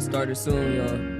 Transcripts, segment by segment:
started soon, y'all.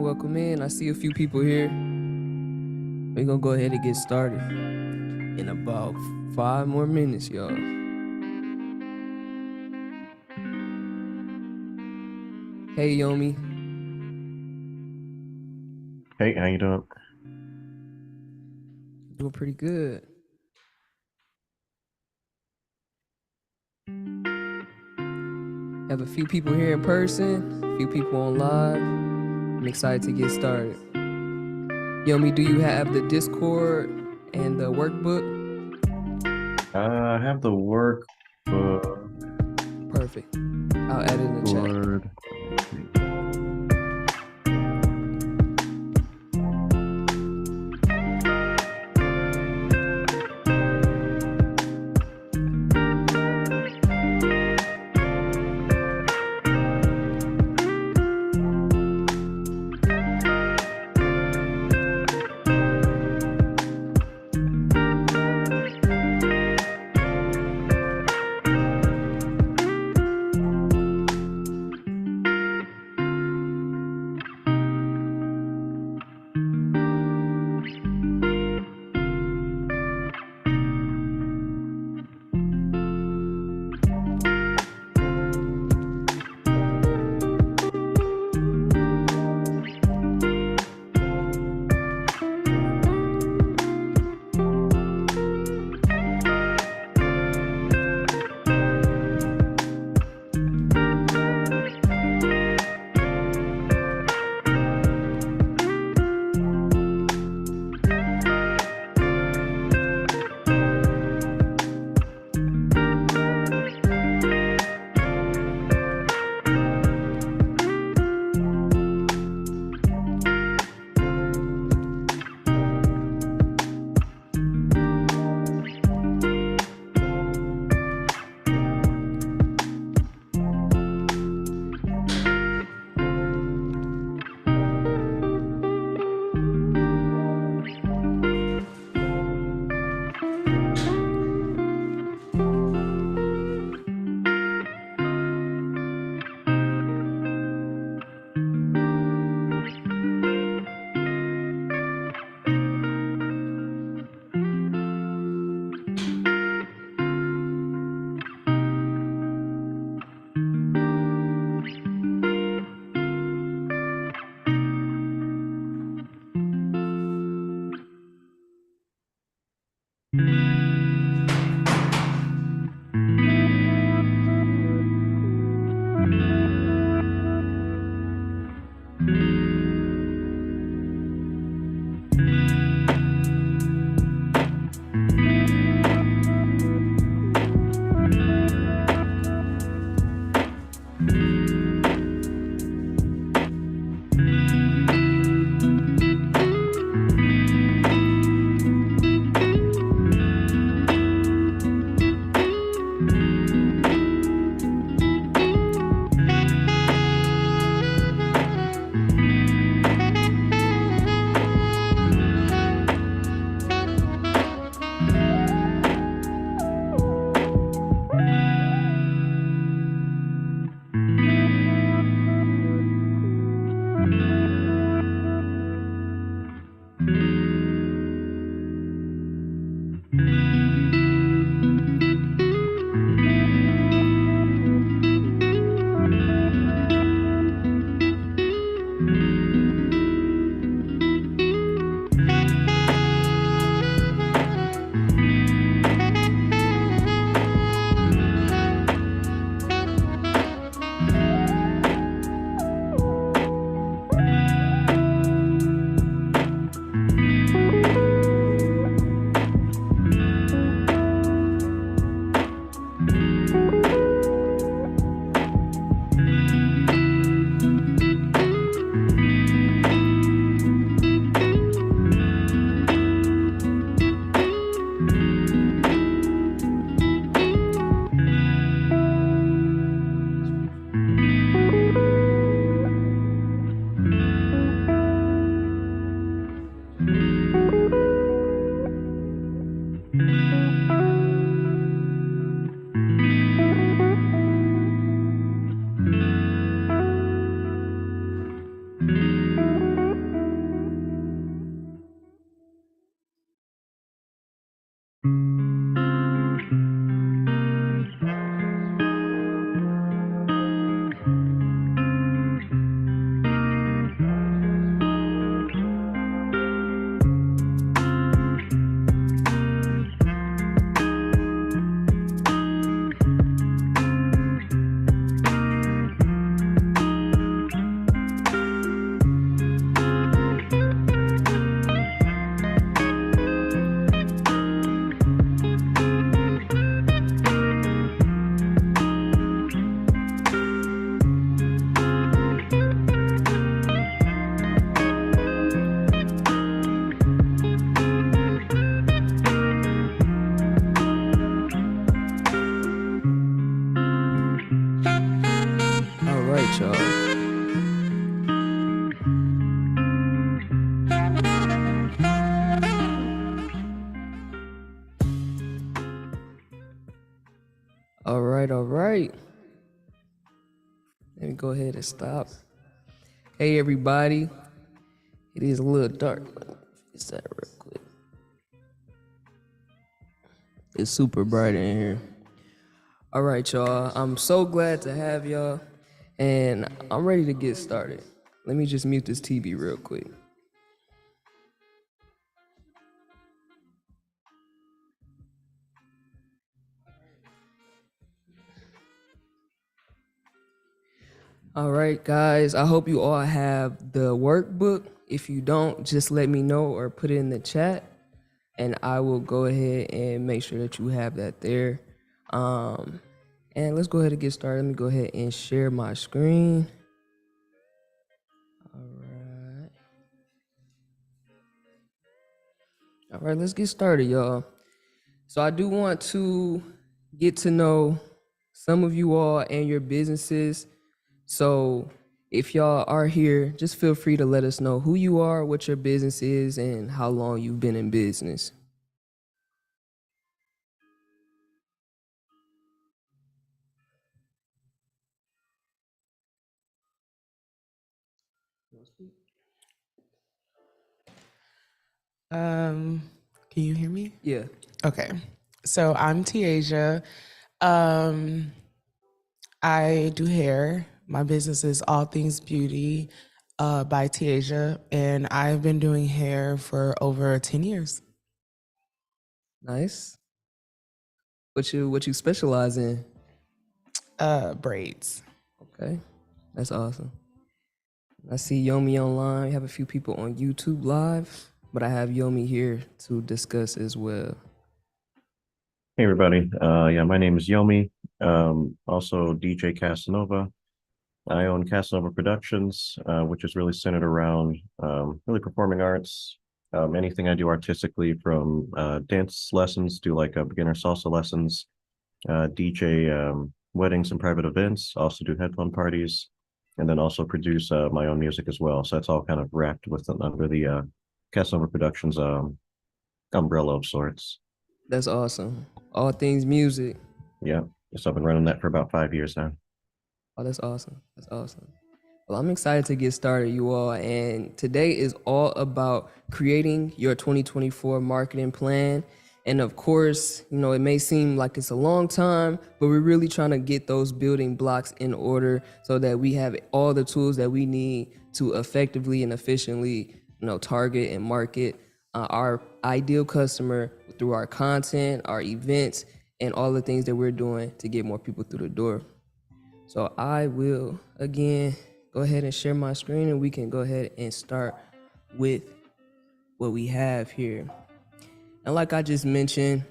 Welcome in. I see a few people here. We're gonna go ahead and get started in about 5 more minutes, y'all. Hey, Yomi. Hey, how you doing? Doing pretty good. Have a few people here in person, a few people on live. I'm excited to get started. Yomi, do you have the Discord and the workbook? I have the workbook. Perfect. I'll add it in the chat. All right, y'all. All right. Let me go ahead and stop. Hey, everybody. It is a little dark. Fix that real quick. It's super bright in here. All right, y'all. I'm so glad to have y'all, and I'm ready to get started. Let me just mute this TV real quick. All right, guys. I hope you all have the workbook. If you don't, just let me know or put it in the chat, and I will go ahead and make sure that you have that there. And let's go ahead and get started. Let me go ahead and share my screen. All right, let's get started, y'all. So I do want to get to know some of you all and your businesses. So if y'all are here, just feel free to let us know who you are, what your business is, and how long you've been in business. Can you hear me? Yeah. Okay. So I'm Tiaja. I do hair. My business is All Things Beauty by Tiaja, and I've been doing hair for over 10 years. Nice. What you specialize in? Braids. Okay. That's awesome. I see Yomi online. We have a few people on YouTube live, but I have Yomi here to discuss as well. Hey everybody. Yeah, my name is Yomi. Also DJ Casanova. I own Casanova Productions, which is really centered around really performing arts. Anything I do artistically, from dance lessons to like beginner salsa lessons, DJ weddings and private events, also do headphone parties, and then also produce my own music as well. So that's all kind of wrapped under the Casanova Productions umbrella of sorts. That's awesome. All things music. Yeah, so I've been running that for about 5 years now. Oh, that's awesome. That's awesome. Well, I'm excited to get started, you all. And today is all about creating your 2024 marketing plan. And of course, you know, it may seem like it's a long time, but we're really trying to get those building blocks in order so that we have all the tools that we need to effectively and efficiently, you know, target and market our ideal customer through our content, our events, and all the things that we're doing to get more people through the door. So I will, again, go ahead and share my screen and we can go ahead and start with what we have here. And like I just mentioned,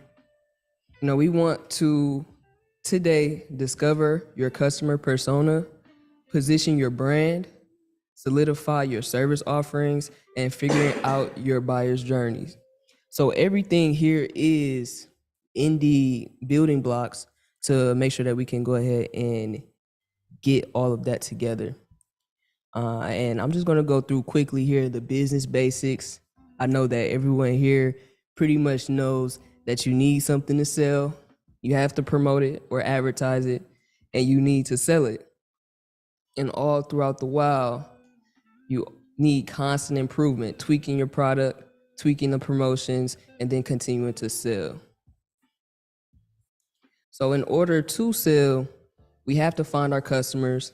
you know, we want to today discover your customer persona, position your brand, solidify your service offerings, and figuring out your buyer's journeys. So everything here is indeed building blocks to make sure that we can go ahead and get all of that together. And I'm just going to go through quickly here the business basics. I know that everyone here pretty much knows that you need something to sell, you have to promote it or advertise it, and you need to sell it. And all throughout the while, you need constant improvement, tweaking your product, tweaking the promotions, and then continuing to sell. So in order to sell, we have to find our customers,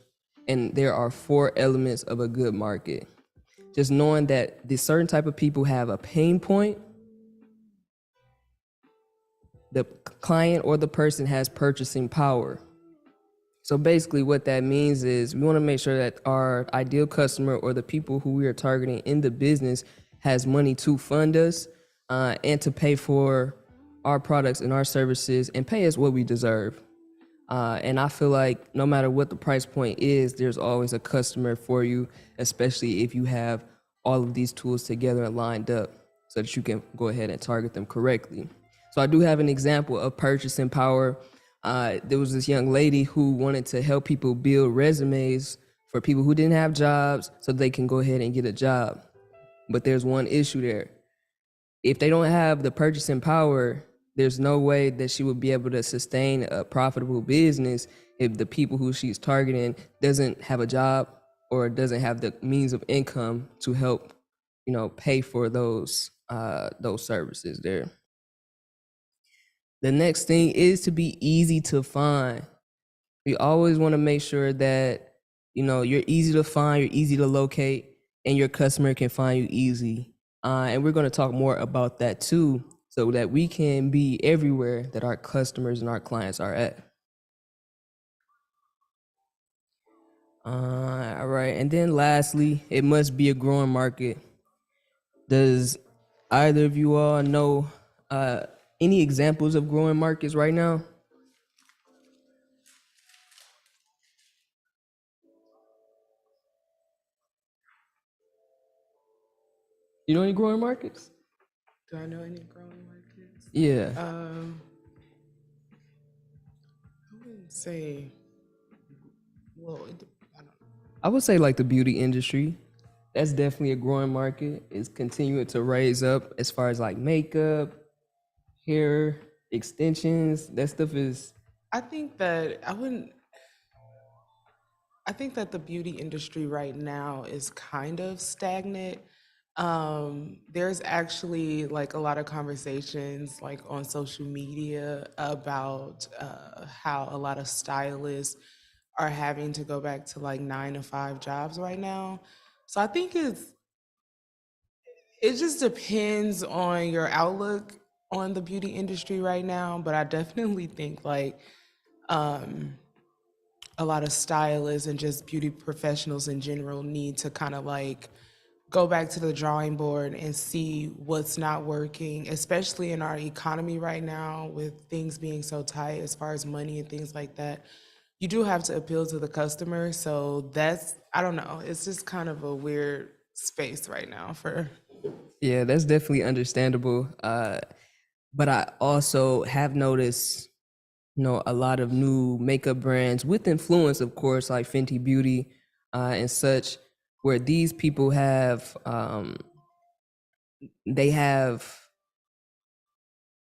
and there are 4 elements of a good market. Just knowing that this certain type of people have a pain point, the client or the person has purchasing power. So basically what that means is we want to make sure that our ideal customer or the people who we are targeting in the business has money to fund us and to pay for our products and our services and pay us what we deserve. And I feel like no matter what the price point is, there's always a customer for you, especially if you have all of these tools together and lined up so that you can go ahead and target them correctly. So I do have an example of purchasing power. There was this young lady who wanted to help people build resumes for people who didn't have jobs so they can go ahead and get a job. But there's one issue there. If they don't have the purchasing power, there's no way that she would be able to sustain a profitable business if the people who she's targeting doesn't have a job or doesn't have the means of income to help, you know, pay for those services there. The next thing is to be easy to find. We always want to make sure that, you know, you're easy to find, you're easy to locate, and your customer can find you easy. And we're going to talk more about that too, so that we can be everywhere that our customers and our clients are at. All right. And then lastly, it must be a growing market. Does either of you all know any examples of growing markets right now? You know any growing markets? Do I know any growing markets? Yeah. I wouldn't say. Well, I don't know. I would say like the beauty industry. That's definitely a growing market. It's continuing to raise up as far as like makeup, hair, extensions. That stuff is. I think that I wouldn't. I think that the beauty industry right now is kind of stagnant. There's actually like a lot of conversations like on social media about how a lot of stylists are having to go back to like 9 to 5 jobs right now. So I think it just depends on your outlook on the beauty industry right now. But I definitely think like a lot of stylists and just beauty professionals in general need to kind of like go back to the drawing board and see what's not working, especially in our economy right now with things being so tight as far as money and things like that. you do have to appeal to the customer. So that's, I don't know, it's just kind of a weird space right now for. Yeah, that's definitely understandable. But I also have noticed, a lot of new makeup brands with influence, of course, like Fenty Beauty and such, where these people have they have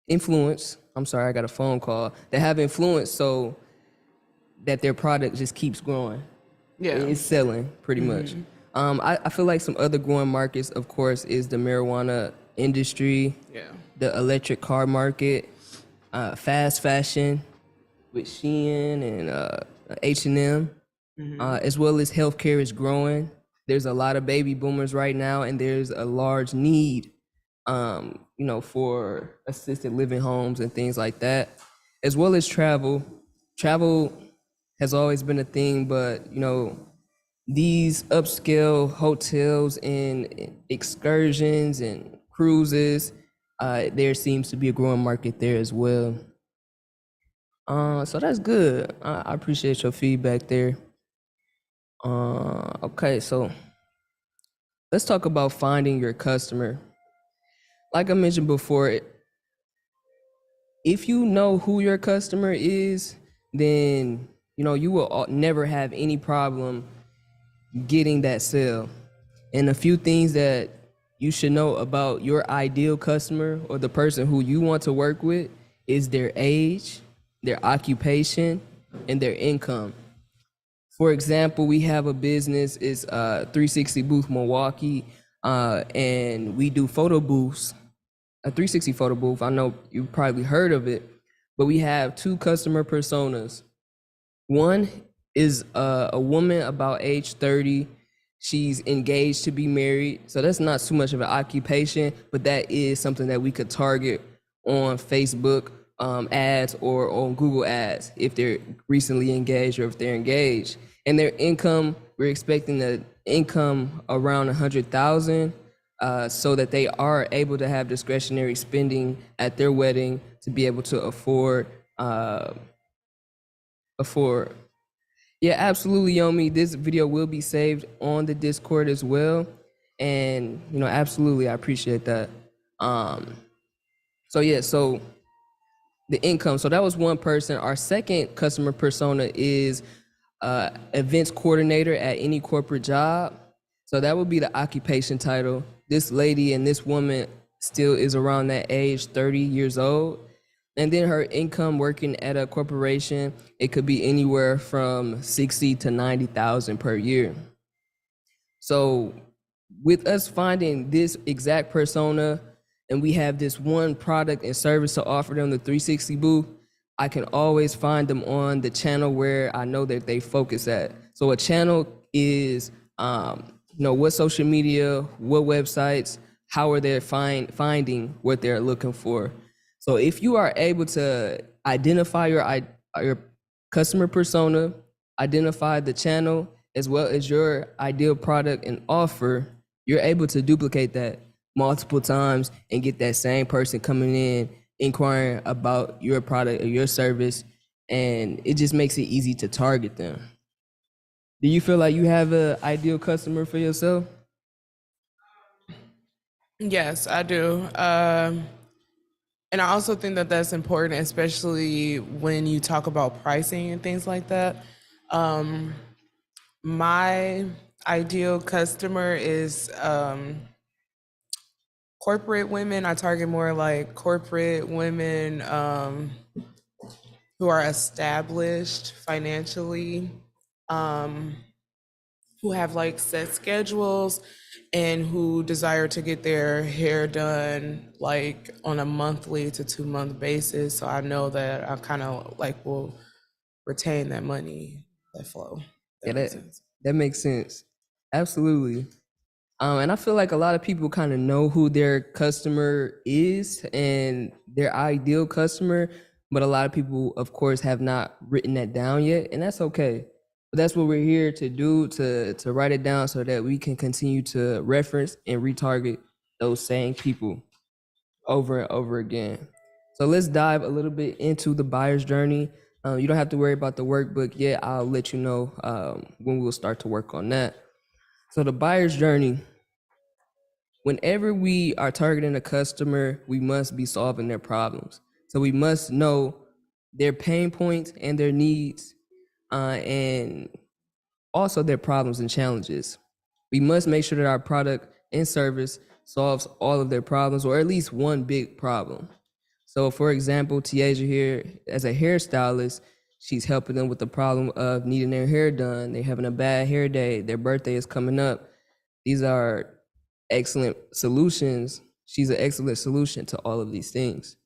influence. I'm sorry, I got a phone call. They have influence so that their product just keeps growing. Yeah. It's selling pretty much. I feel like some other growing markets, of course, is the marijuana industry, Yeah. the electric car market, fast fashion with Shein and H&M, as well as healthcare is growing. There's a lot of baby boomers right now, and there's a large need, for assisted living homes and things like that, as well as travel. Travel has always been a thing, but these upscale hotels and excursions and cruises, there seems to be a growing market there as well. So that's good. I appreciate your feedback there. Okay, so let's talk about finding your customer. Like I mentioned before, if you know who your customer is, then you will never have any problem getting that sale. And a few things that you should know about your ideal customer or the person who you want to work with is their age, their occupation, and their income. For example, we have a business, it's 360 Booth Milwaukee, and we do photo booths, a 360 photo booth. I know you probably heard of it, but we have two customer personas. One is a woman about age 30. She's engaged to be married. So that's not too much of an occupation, but that is something that we could target on Facebook ads or on Google ads if they're recently engaged or if they're engaged. And their income, we're expecting the income around 100,000 so that they are able to have discretionary spending at their wedding to be able to afford. Yeah, absolutely, Yomi. This video will be saved on the Discord as well. And, absolutely, I appreciate that. So the income. So that was one person. Our second customer persona is events coordinator at any corporate job. So that would be the occupation title. This lady and this woman still is around that age, 30 years old. And then her income working at a corporation, it could be anywhere from 60 to 90,000 per year. So with us finding this exact persona and we have this one product and service to offer them, the 360 booth, I can always find them on the channel where I know that they focus at. So a channel is, what social media, what websites, how are they finding what they're looking for. So if you are able to identify your customer persona, identify the channel, as well as your ideal product and offer, you're able to duplicate that multiple times and get that same person coming in, inquiring about your product or your service, and it just makes it easy to target them. Do you feel like you have an ideal customer for yourself? Yes, I do. And I also think that that's important, especially when you talk about pricing and things like that. My ideal customer is corporate women. I target more like corporate women who are established financially, who have like set schedules and who desire to get their hair done like on a monthly to 2 month basis. So I know that I kind of like will retain that money, that flow. Yeah, Makes sense. that makes sense. Absolutely. And I feel like a lot of people kind of know who their customer is and their ideal customer, but a lot of people, of course, have not written that down yet, and that's okay. But that's what we're here to do, to write it down so that we can continue to reference and retarget those same people over and over again. So let's dive a little bit into the buyer's journey. You don't have to worry about the workbook yet. I'll let you know when we'll start to work on that. So the buyer's journey. Whenever we are targeting a customer, we must be solving their problems. So we must know their pain points and their needs, and also their problems and challenges. We must make sure that our product and service solves all of their problems, or at least one big problem. So for example, Tiaja here, as a hairstylist, she's helping them with the problem of needing their hair done. They're having a bad hair day. Their birthday is coming up. These are excellent solutions. She's an excellent solution to all of these things.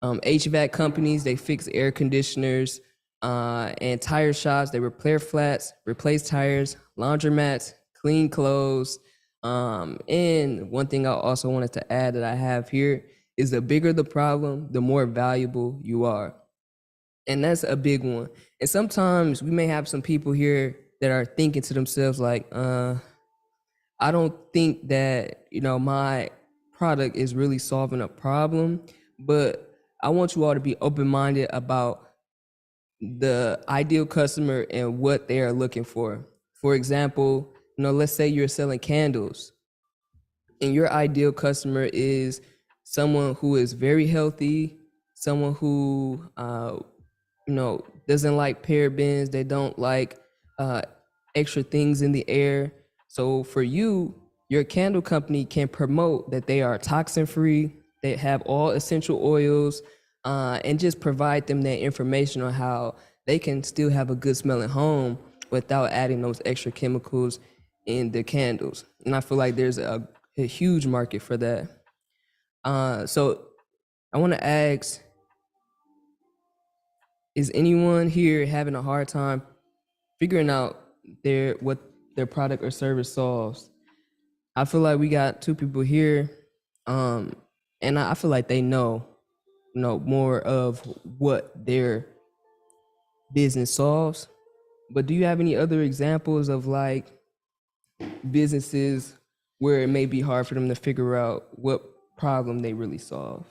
HVAC companies, they fix air conditioners, and tire shops. They repair flats, replace tires, laundromats, clean clothes. And one thing I also wanted to add that I have here is the bigger the problem, the more valuable you are. And that's a big one. And sometimes we may have some people here that are thinking to themselves like, I don't think that, my product is really solving a problem, but I want you all to be open-minded about the ideal customer and what they are looking for. For example, let's say you're selling candles and your ideal customer is someone who is very healthy, someone who doesn't like parabens, they don't like extra things in the air. So for you, your candle company can promote that they are toxin free, they have all essential oils, and just provide them that information on how they can still have a good smelling home without adding those extra chemicals in the candles. And I feel like there's a huge market for that. So I want to ask, is anyone here having a hard time figuring out what their product or service solves? I feel like we got two people here, and I feel like they know more of what their business solves. But do you have any other examples of like businesses where it may be hard for them to figure out what problem they really solve?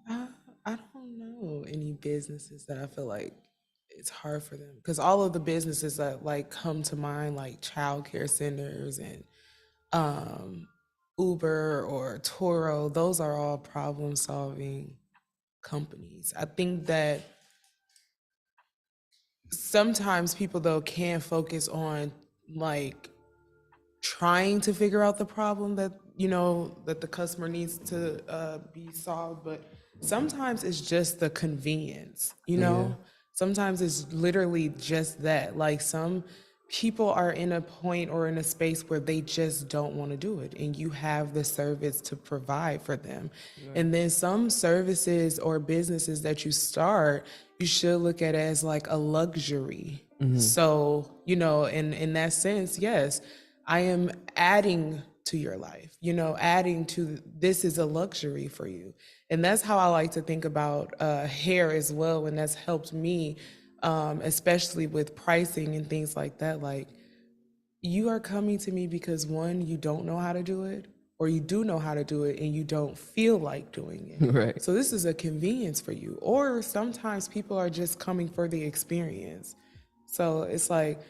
I, I don't know any businesses that I feel like it's hard for them, because all of the businesses that like come to mind, like childcare centers and Uber or Toro, those are all problem solving companies. I think that sometimes people though can focus on like trying to figure out the problem that that the customer needs to be solved, but sometimes it's just the convenience. Sometimes it's literally just that, like, some people are in a point or in a space where they just don't want to do it, and you have the service to provide for them. And then some services or businesses that you start, you should look at it as like a luxury. So in that sense, yes, I am adding to your life, adding to, this is a luxury for you. And that's how I like to think about hair as well. And that's helped me, especially with pricing and things like that. Like, you are coming to me because, one, you don't know how to do it, or you do know how to do it and you don't feel like doing it. Right. So this is a convenience for you. Or sometimes people are just coming for the experience. So it's like,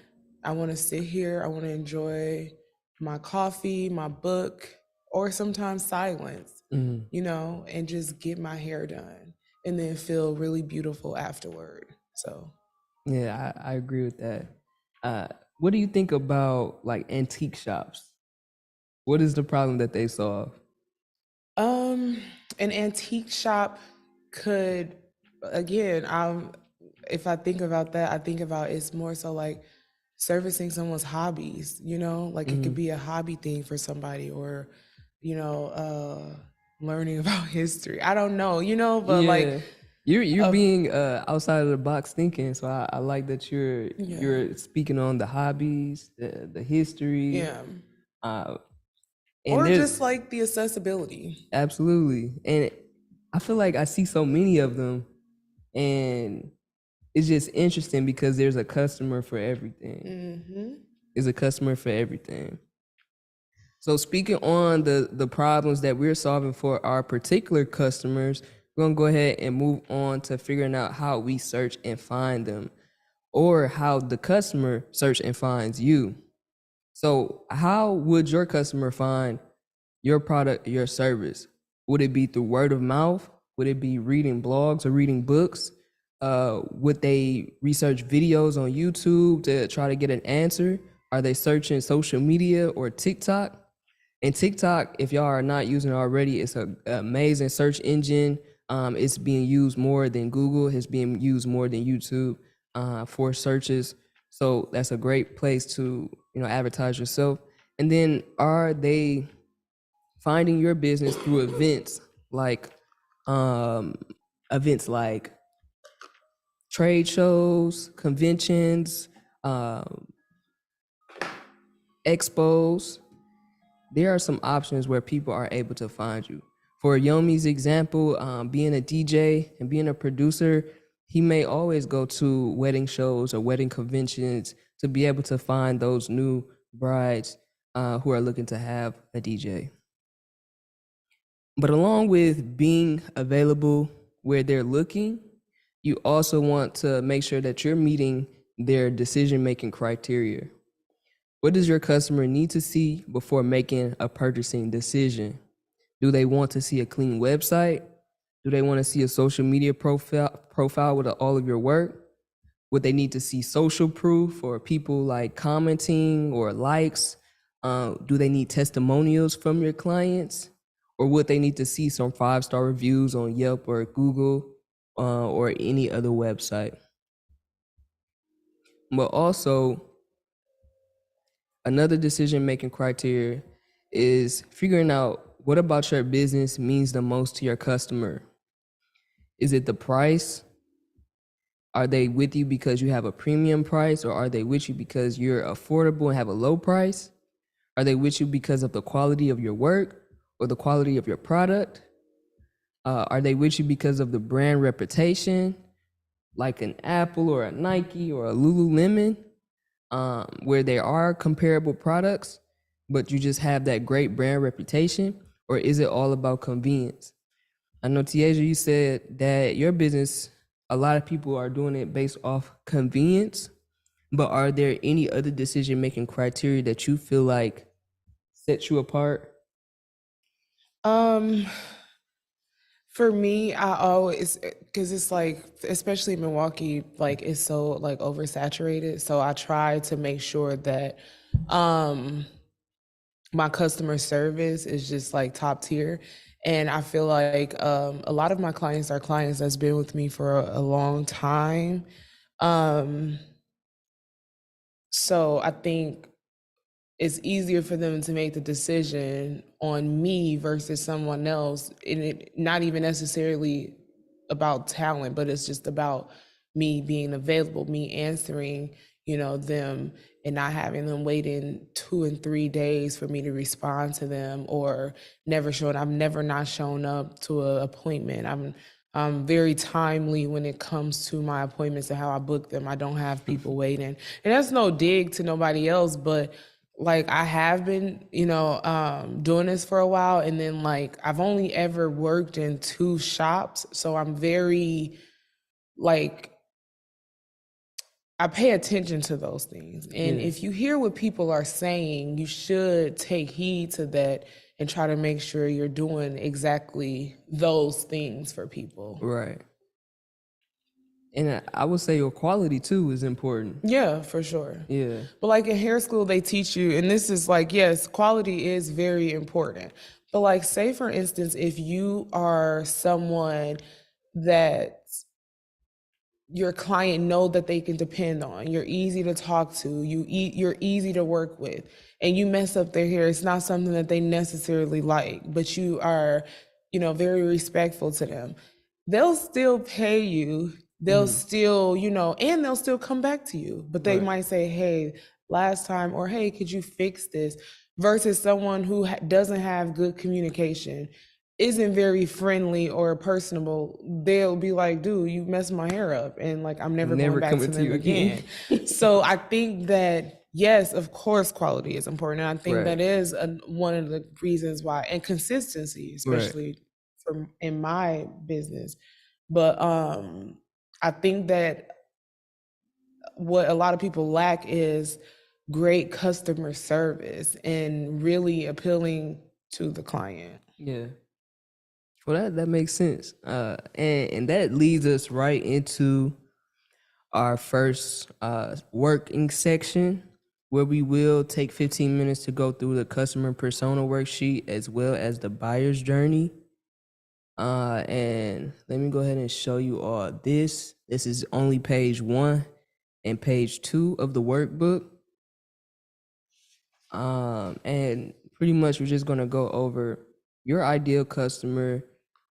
I want to sit here, I want to enjoy my coffee, my book, or sometimes silence, and just get my hair done and then feel really beautiful afterward. So Yeah, I agree with that. What do you think about like antique shops? What is the problem that they solve? an antique shop could, again, if I think about that, I think about it's more so like servicing someone's hobbies, like it could be a hobby thing for somebody, or, learning about history. I don't know, but like, You're being outside of the box thinking, so I like that you're speaking on the hobbies, the history, yeah, and or there's just like the accessibility. absolutely, and I feel like I see so many of them, and it's just interesting because there's a customer for everything. There's a customer for everything. So speaking on the problems that we're solving for our particular customers, we're gonna go ahead and move on to figuring out how we search and find them, or how the customer search and finds you. So how would your customer find your product, your service? Would it be through word of mouth? Would it be reading blogs or reading books? Would they research videos on YouTube to try to get an answer? Are they searching social media or TikTok? And TikTok, if y'all are not using it already, it's an amazing search engine. It's being used more than Google. It's being used more than YouTube for searches. So that's a great place to advertise yourself. And then are they finding your business through um, events like trade shows, conventions, expos? There are some options where people are able to find you. For Yomi's example, being a DJ and being a producer, he may always go to wedding shows or wedding conventions to be able to find those new brides who are looking to have a DJ. But along with being available where they're looking, you also want to make sure that you're meeting their decision-making criteria. What does your customer need to see before making a purchasing decision? Do they want to see a clean website? Do they want to see a social media profile with all of your work? Would they need to see social proof or people like commenting or likes? Do they need testimonials from your clients? Or would they need to see some 5-star reviews on Yelp or Google or any other website? But also, another decision-making criteria is figuring out what about your business means the most to your customer. Is it the price? Are they with you because you have a premium price, or are they with you because you're affordable and have a low price? Are they with you because of the quality of your work or the quality of your product? Are they with you because of the brand reputation, like an Apple or a Nike or a Lululemon, where there are comparable products, but you just have that great brand reputation? Or is it all about convenience? I know, Tiaja, you said that your business, a lot of people are doing it based off convenience, but are there any other decision-making criteria that you feel like set you apart? For me, I always, because it's like, especially Milwaukee, like it's so like oversaturated. So I try to make sure that my customer service is just like top tier. And I feel like a lot of my clients are clients that's been with me for a long time. So I think it's easier for them to make the decision on me versus someone else. And it not even necessarily about talent, but it's just about me being available, me answering, them, and not having them waiting 2 and 3 days for me to respond to them, or I've never not shown up to an appointment. I'm very timely when it comes to my appointments and how I book them. I don't have people waiting. And that's no dig to nobody else, but like I have been, doing this for a while, and then like I've only ever worked in 2 shops, so I'm very like I pay attention to those things. And if you hear what people are saying, you should take heed to that and try to make sure you're doing exactly those things for people. Right. And I would say your quality too is important. Yeah, for sure. Yeah. But like in hair school, they teach you, and this is like, yes, quality is very important. But like, say for instance, if you are someone that your client know that they can depend on, you're easy to talk to, you're easy to work with, and you mess up their hair, it's not something that they necessarily like, but you are, very respectful to them, they'll still pay you. They'll still, and they'll still come back to you, but they might say, hey, last time, or hey, could you fix this? Versus someone who doesn't have good communication. isn't very friendly or personable, they'll be like, dude, you messed my hair up, and like I'm never Never going back coming to to you them again. again. So I think that yes, of course, quality is important, and I think Right. that is one of the reasons why, and consistency, Right. especially in my business. But I think that what a lot of people lack is great customer service and really appealing to the client. Yeah. Well, that makes sense. And that leads us right into our first working section, where we will take 15 minutes to go through the customer persona worksheet as well as the buyer's journey. And let me go ahead and show you all this. This is only page 1 and page 2 of the workbook. And pretty much we're just gonna go over your ideal customer.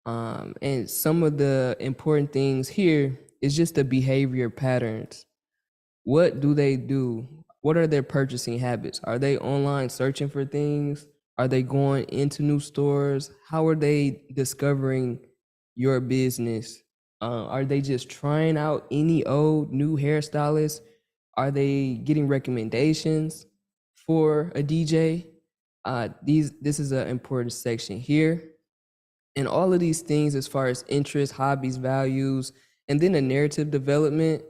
And some of the important things here is just the behavior patterns. What do they do? What are their purchasing habits? Are they online searching for things? Are they going into new stores? How are they discovering your business? Are they just trying out any old new hairstylist? Are they getting recommendations for a DJ? This is an important section here. And all of these things, as far as interests, hobbies, values, and then the narrative development,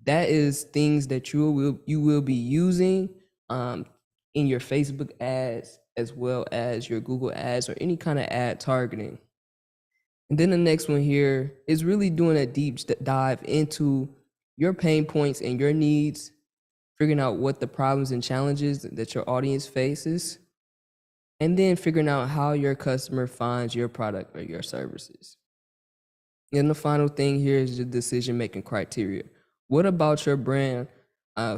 that is things that you will be using in your Facebook ads as well as your Google ads or any kind of ad targeting. And then the next one here is really doing a deep dive into your pain points and your needs, figuring out what the problems and challenges that your audience faces, and then figuring out how your customer finds your product or your services. And the final thing here is the decision-making criteria. What about your brand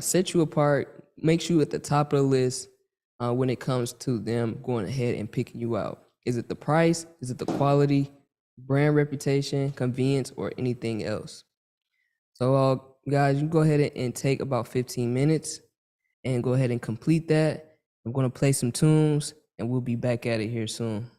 sets you apart, makes you at the top of the list when it comes to them going ahead and picking you out? Is it the price? Is it the quality, brand reputation, convenience, or anything else? So guys, you go ahead and take about 15 minutes and go ahead and complete that. I'm going to play some tunes and we'll be back at it here soon.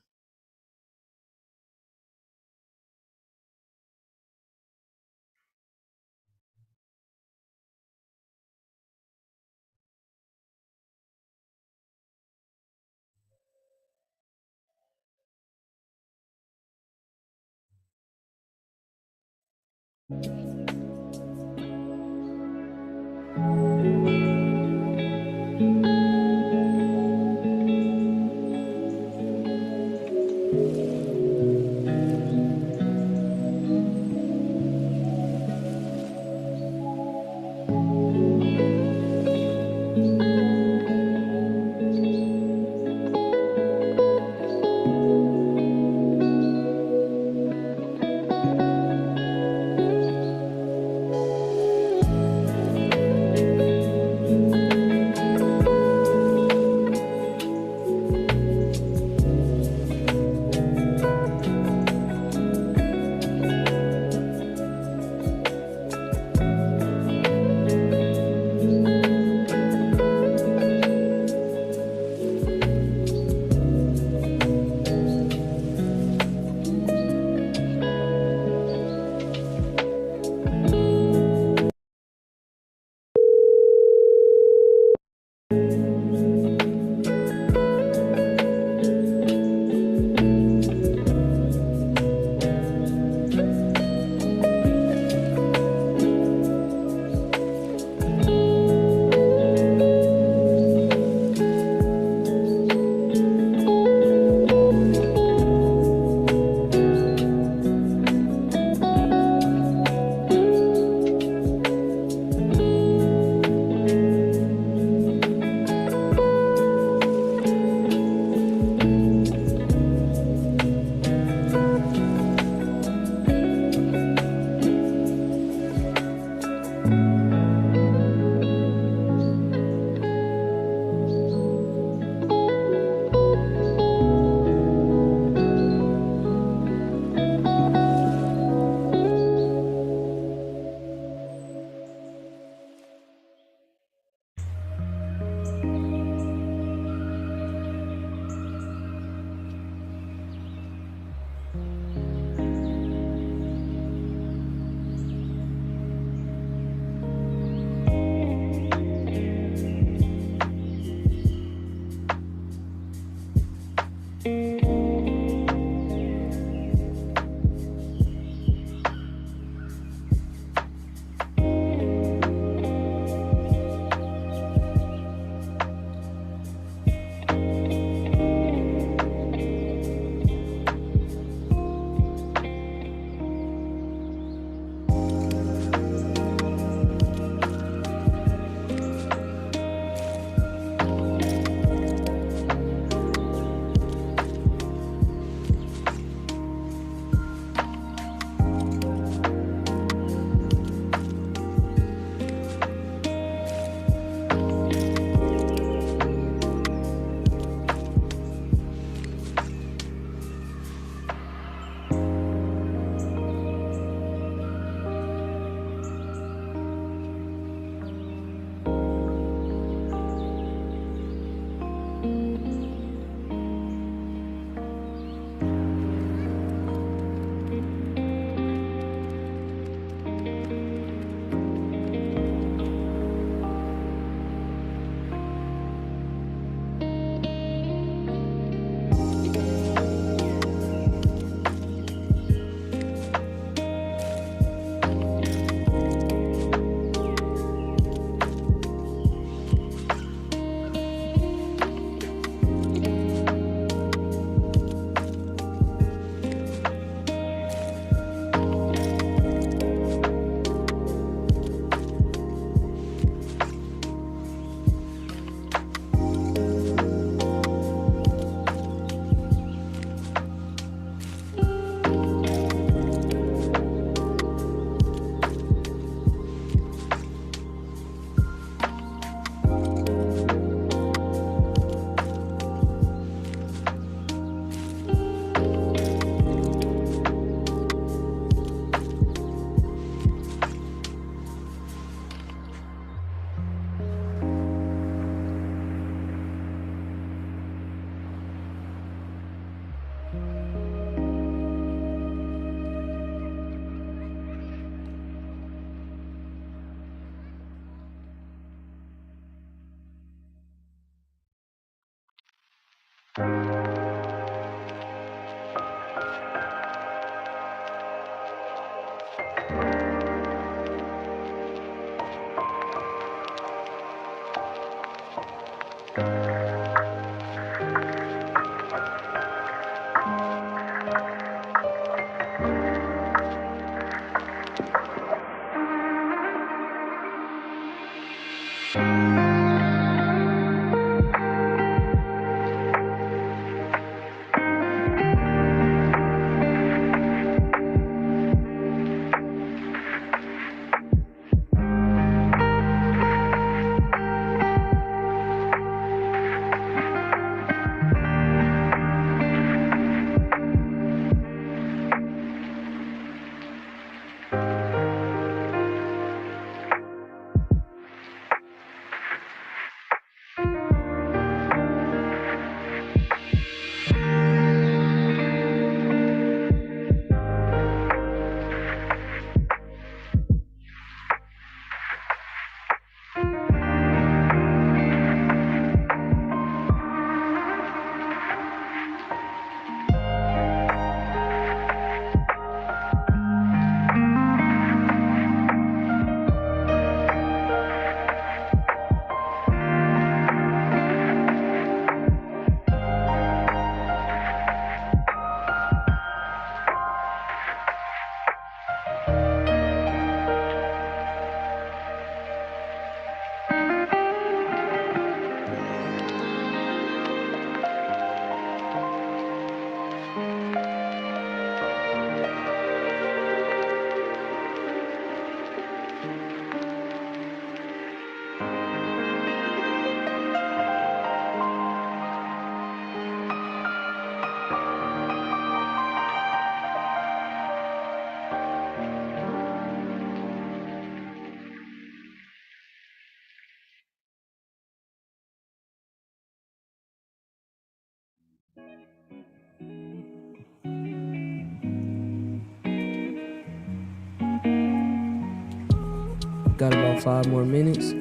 Got about 5 more minutes.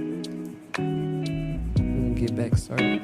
I'm gonna get back started.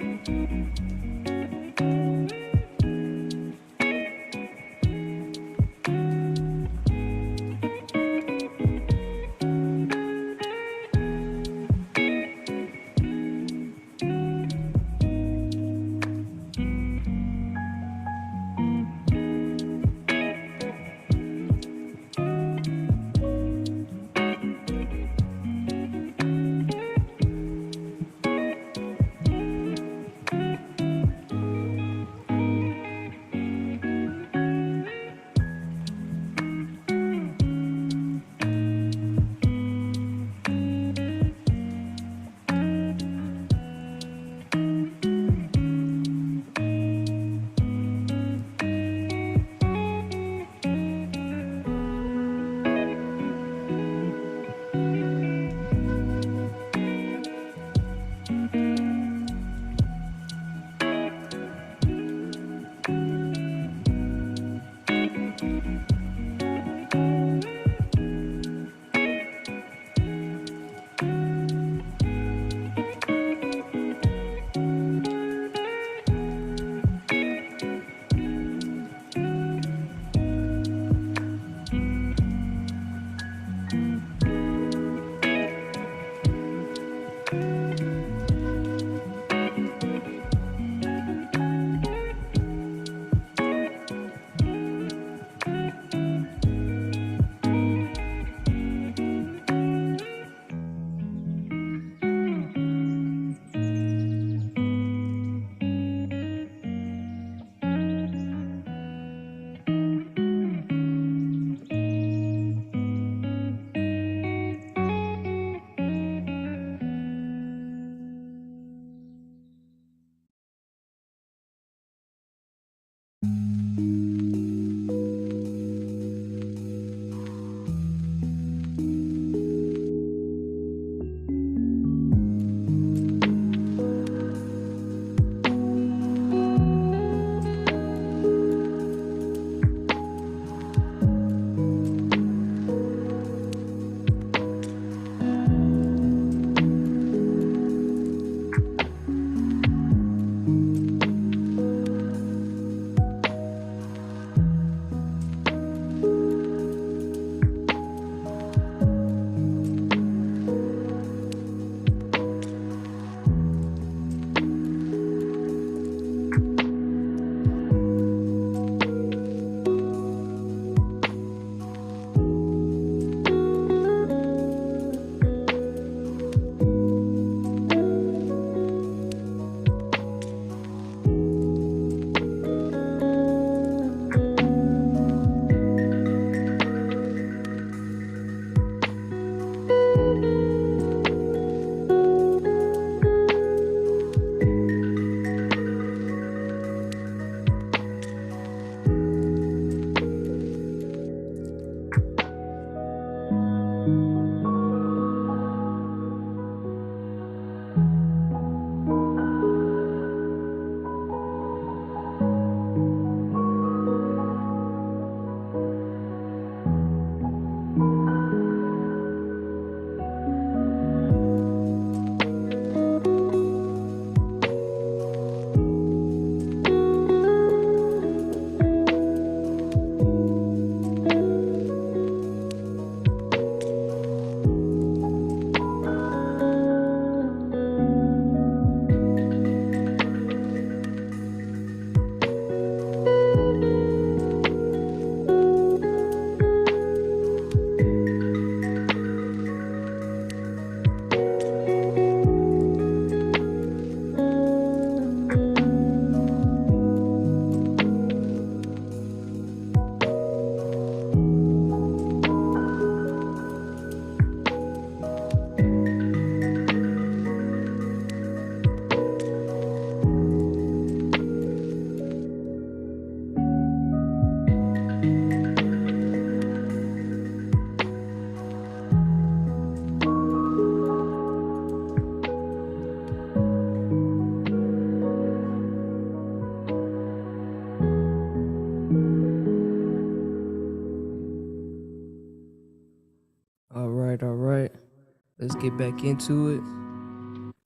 let's get back into it.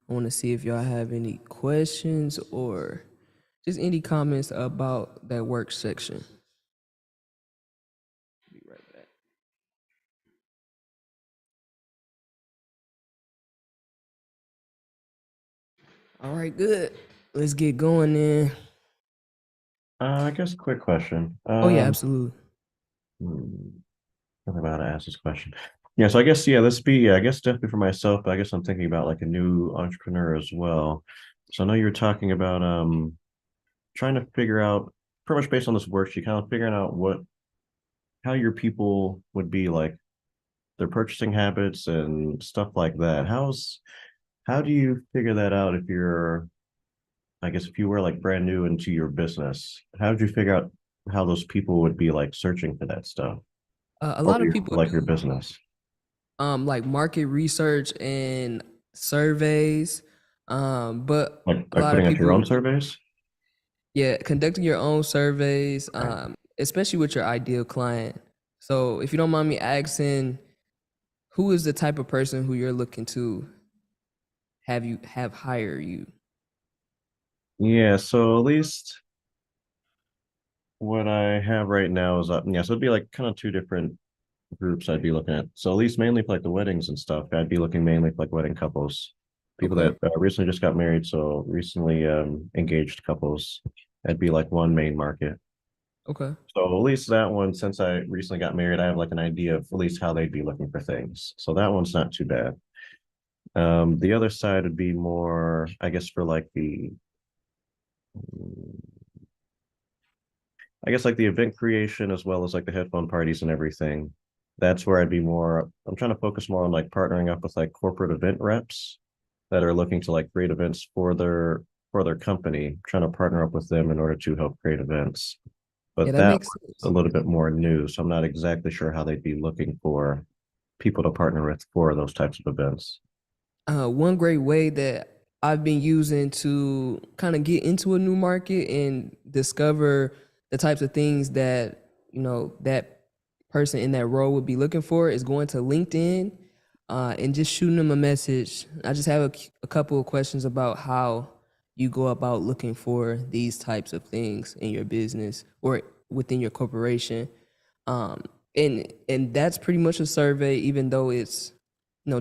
I want to see if y'all have any questions or just any comments about that work section. Be right back. All right, good. Let's get going then. I guess quick question. Oh yeah, absolutely. I'm about to ask this question. Yeah, so I guess I guess definitely for myself, but I guess I'm thinking about like a new entrepreneur as well. So I know you were talking about trying to figure out pretty much based on this worksheet, kind of figuring out how your people would be like their purchasing habits and stuff like that. How do you figure that out if you're I guess if you were like brand new into your business, how did you figure out how those people would be like searching for that stuff A or lot of people like your do business? like market research and surveys, but a Like lot of putting out your own people, surveys? yeah, conducting your own surveys, Right. especially with your ideal client. So if you don't mind me asking, who is the type of person who you're looking to have hire you? Yeah, so at least what I have right now is yeah, so it'd be like kind of two different groups I'd be looking at. So at least mainly for like the weddings and stuff, I'd be looking mainly for like wedding couples, people Okay, that recently just got married, so recently engaged couples. That'd be like one main market. okay. So at least that one, since I recently got married, I have like an idea of at least how they'd be looking for things. So that one's not too bad. The other side would be more, I guess, for like I guess like the event creation as well as like the headphone parties and everything. That's where I'm trying to focus more on like partnering up with like corporate event reps that are looking to like create events for their company, trying to partner up with them in order to help create events. Yeah, But that that makes was a sense. little bit more new, so I'm not exactly sure how they'd be looking for people to partner with for those types of events. One great way that I've been using to kind of get into a new market and discover the types of things that that person in that role would be looking for is going to LinkedIn and just shooting them a message. I just have a couple of questions about how you go about looking for these types of things in your business or within your corporation. Um, and that's pretty much a survey, even though it's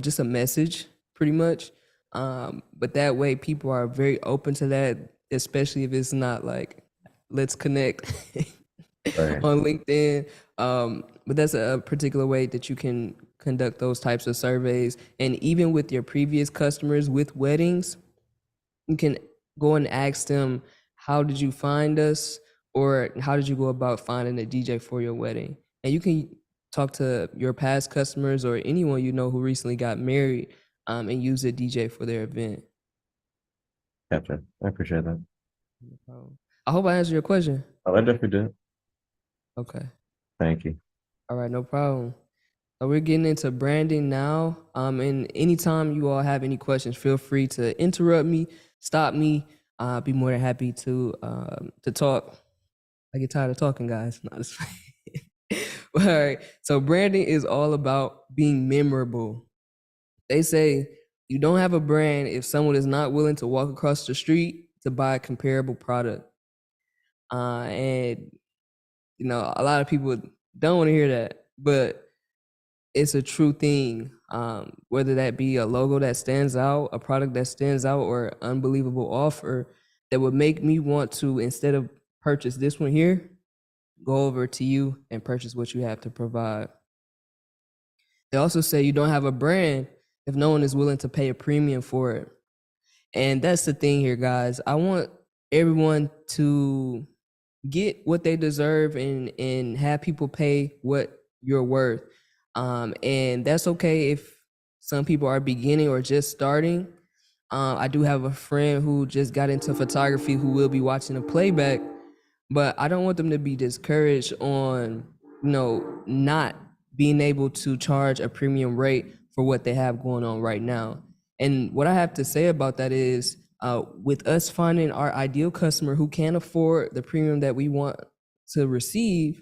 just a message, pretty much. But that way, people are very open to that, especially if it's not like let's connect Right. on LinkedIn. But that's a particular way that you can conduct those types of surveys, and even with your previous customers with weddings, you can go and ask them, how did you find us, or how did you go about finding a DJ for your wedding? And you can talk to your past customers or anyone you know who recently got married, and use a DJ for their event. Gotcha. I appreciate that. I hope I answered your question. Oh, I definitely did. Okay. Thank you. All right, no problem. So we're getting into branding now. And anytime you all have any questions, feel free to interrupt me, stop me. Be more than happy to talk. I get tired of talking, guys. Not as all right. So branding is all about being memorable. They say you don't have a brand if someone is not willing to walk across the street to buy a comparable product. And a lot of people don't want to hear that, but it's a true thing. Whether that be a logo that stands out, a product that stands out, or an unbelievable offer that would make me want to, instead of purchase this one here, go over to you and purchase what you have to provide. They also say you don't have a brand if no one is willing to pay a premium for it. And that's the thing here, guys. I want everyone to get what they deserve and have people pay what you're worth. And that's okay if some people are beginning or just starting. I do have a friend who just got into photography who will be watching the playback, but I don't want them to be discouraged on, not being able to charge a premium rate for what they have going on right now. And what I have to say about that is, with us finding our ideal customer who can afford the premium that we want to receive,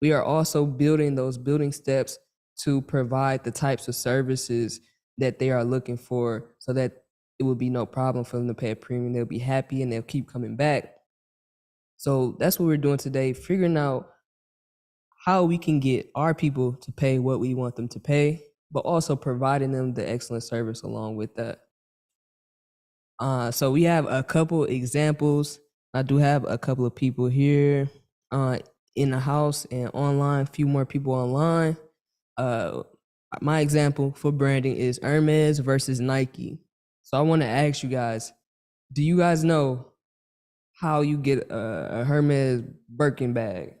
we are also building those building steps to provide the types of services that they are looking for, so that it will be no problem for them to pay a premium. They'll be happy and they'll keep coming back. So that's what we're doing today, figuring out how we can get our people to pay what we want them to pay, but also providing them the excellent service along with that. So we have a couple examples. I do have a couple of people here in the house and online, a few more people online. My example for branding is Hermes versus Nike. So I want to ask you guys, do you guys know how you get a Hermes Birkin bag?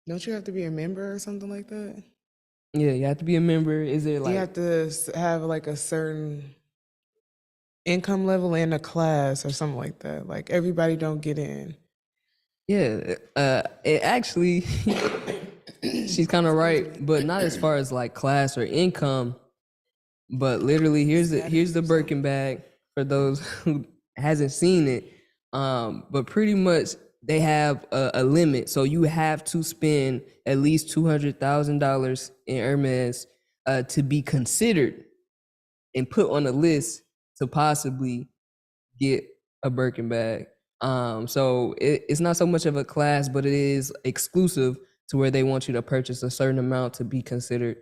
Don't you have to be a member or something like that? Yeah, you have to be a member. Is it You like, have to have like a certain income level and a class or something like that. Like everybody don't get in. yeah, it actually, she's kind of right, but not as far as like class or income. But literally, here's the Birkin bag for those who hasn't seen it. But pretty much they have a limit, so you have to spend at least $200,000 in Hermes to be considered and put on a list to possibly get a Birkin bag. So it's not so much of a class, but it is exclusive to where they want you to purchase a certain amount to be considered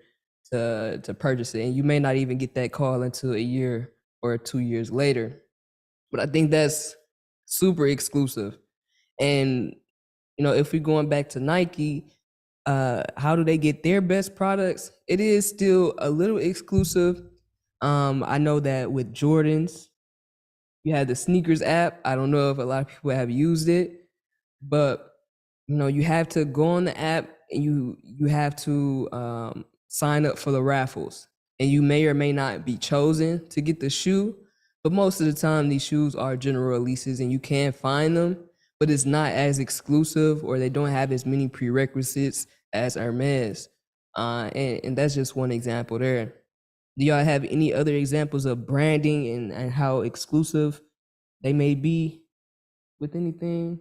to purchase it. And you may not even get that call until a year or 2 years later. But I think that's super exclusive. And if we're going back to Nike, how do they get their best products? It is still a little exclusive. I know that with Jordans, you had the sneakers app. I don't know if a lot of people have used it, but you have to go on the app and you have to sign up for the raffles, and you may or may not be chosen to get the shoe. But most of the time, these shoes are general releases, and you can find them, but it's not as exclusive, or they don't have as many prerequisites as Hermes. And that's just one example there. Do y'all have any other examples of branding and how exclusive they may be with anything?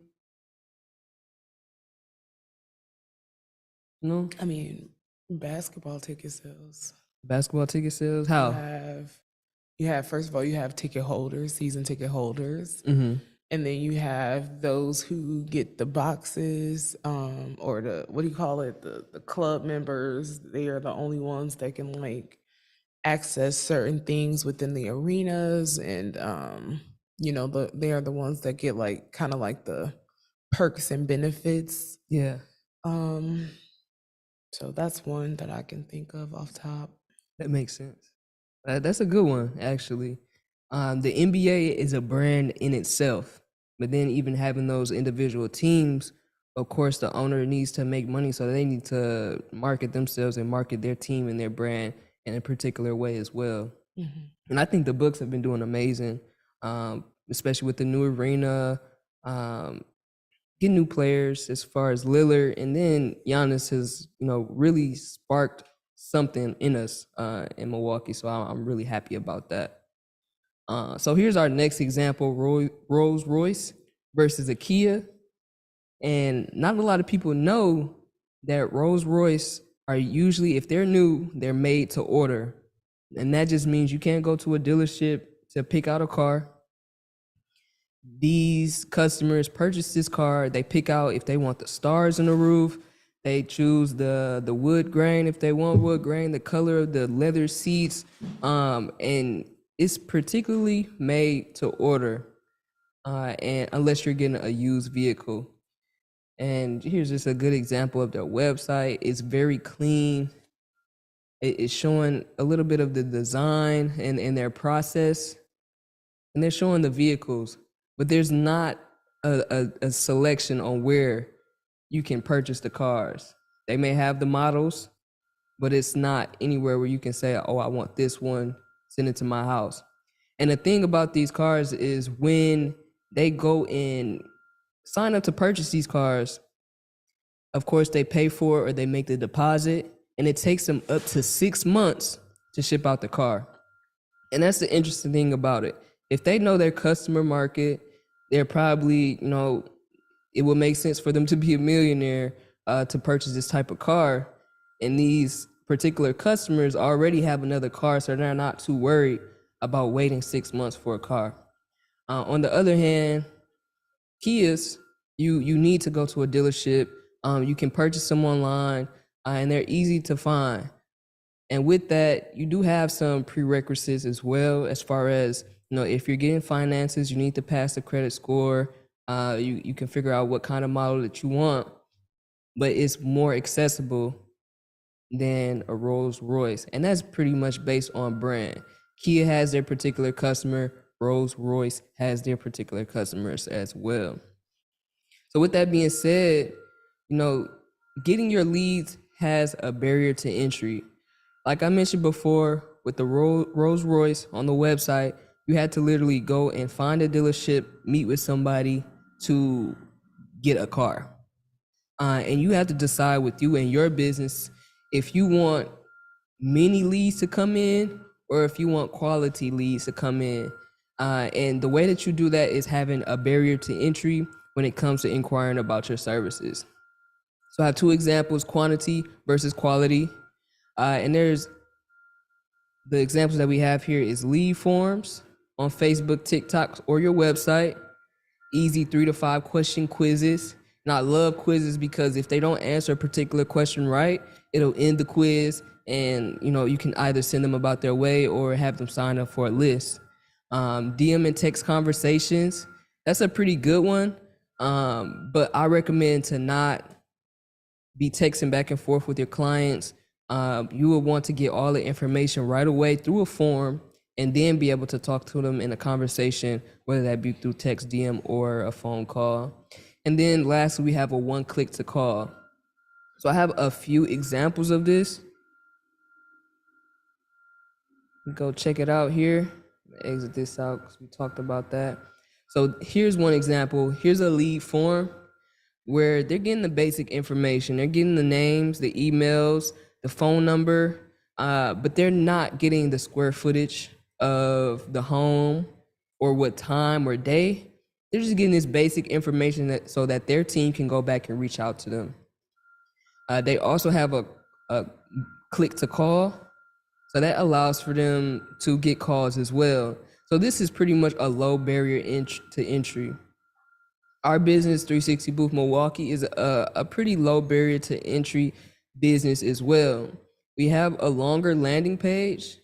No? I mean, basketball ticket sales. Basketball ticket sales? You How? have first of all, you have ticket holders, season ticket holders. Mm-hmm. And then you have those who get the boxes, or the, what do you call it? The club members. They are the only ones that can like access certain things within the arenas, and they are the ones that get like kind of like the perks and benefits. Yeah. So that's one that I can think of off top. That makes sense. That's a good one, actually. The NBA is a brand in itself, but then even having those individual teams, of course, the owner needs to make money, so they need to market themselves and market their team and their brand in a particular way as well. Mm-hmm. And I think the Bucks have been doing amazing, especially with the new arena, getting new players as far as Lillard, and then Giannis has, really sparked something in us in Milwaukee. So I'm really happy about that. So here's our next example: Rolls Royce versus a Kia. And not a lot of people know that Rolls Royce are usually, if they're new, they're made to order. And that just means you can't go to a dealership to pick out a car. These customers purchase this car. They pick out if they want the stars on the roof. They choose the wood grain if they want wood grain, the color of the leather seats. And it's particularly made to order, and unless you're getting a used vehicle. And here's just a good example of their website. It's very clean. It's showing a little bit of the design and their process. And they're showing the vehicles, but there's not a selection on where you can purchase the cars. They may have the models, but it's not anywhere where you can say, oh, I want this one, send it to my house. And the thing about these cars is when they go and sign up to purchase these cars, of course, they pay for it or they make the deposit, and it takes them up to 6 months to ship out the car. And that's the interesting thing about it. If they know their customer market, they're probably, it would make sense for them to be a millionaire to purchase this type of car. And these particular customers already have another car, so they're not too worried about waiting 6 months for a car. On the other hand, Kias, you need to go to a dealership. You can purchase them online, and they're easy to find. And with that, you do have some prerequisites as well, as far as, if you're getting finances, you need to pass the credit score. You can figure out what kind of model that you want, but it's more accessible than a Rolls Royce. And that's pretty much based on brand. Kia has their particular customer, Rolls Royce has their particular customers as well. So with that being said, getting your leads has a barrier to entry. Like I mentioned before, with the Rolls Royce on the website, you had to literally go and find a dealership, meet with somebody to get a car. And you have to decide with you and your business if you want many leads to come in or if you want quality leads to come in. And the way that you do that is having a barrier to entry when it comes to inquiring about your services. So I have two examples, quantity versus quality. And there's the examples that we have here is lead forms on Facebook, TikTok, or your website. Easy 3 to 5 question quizzes. And I love quizzes because if they don't answer a particular question right, it'll end the quiz, and you can either send them about their way or have them sign up for a list. DM and text conversations, that's a pretty good one, but I recommend to not be texting back and forth with your clients. You will want to get all the information right away through a form and then be able to talk to them in a conversation, whether that be through text, DM, or a phone call. And then lastly, we have a one-click to call. So I have a few examples of this. Go check it out here. Exit this out because we talked about that. So here's one example. Here's a lead form where they're getting the basic information. They're getting the names, the emails, the phone number, but they're not getting the square footage of the home or what time or day. They're just getting this basic information so that their team can go back and reach out to them. They also have a click to call. So that allows for them to get calls as well. So this is pretty much a low barrier to entry. Our business, 360 Booth Milwaukee, is a pretty low barrier to entry business as well. We have a longer landing page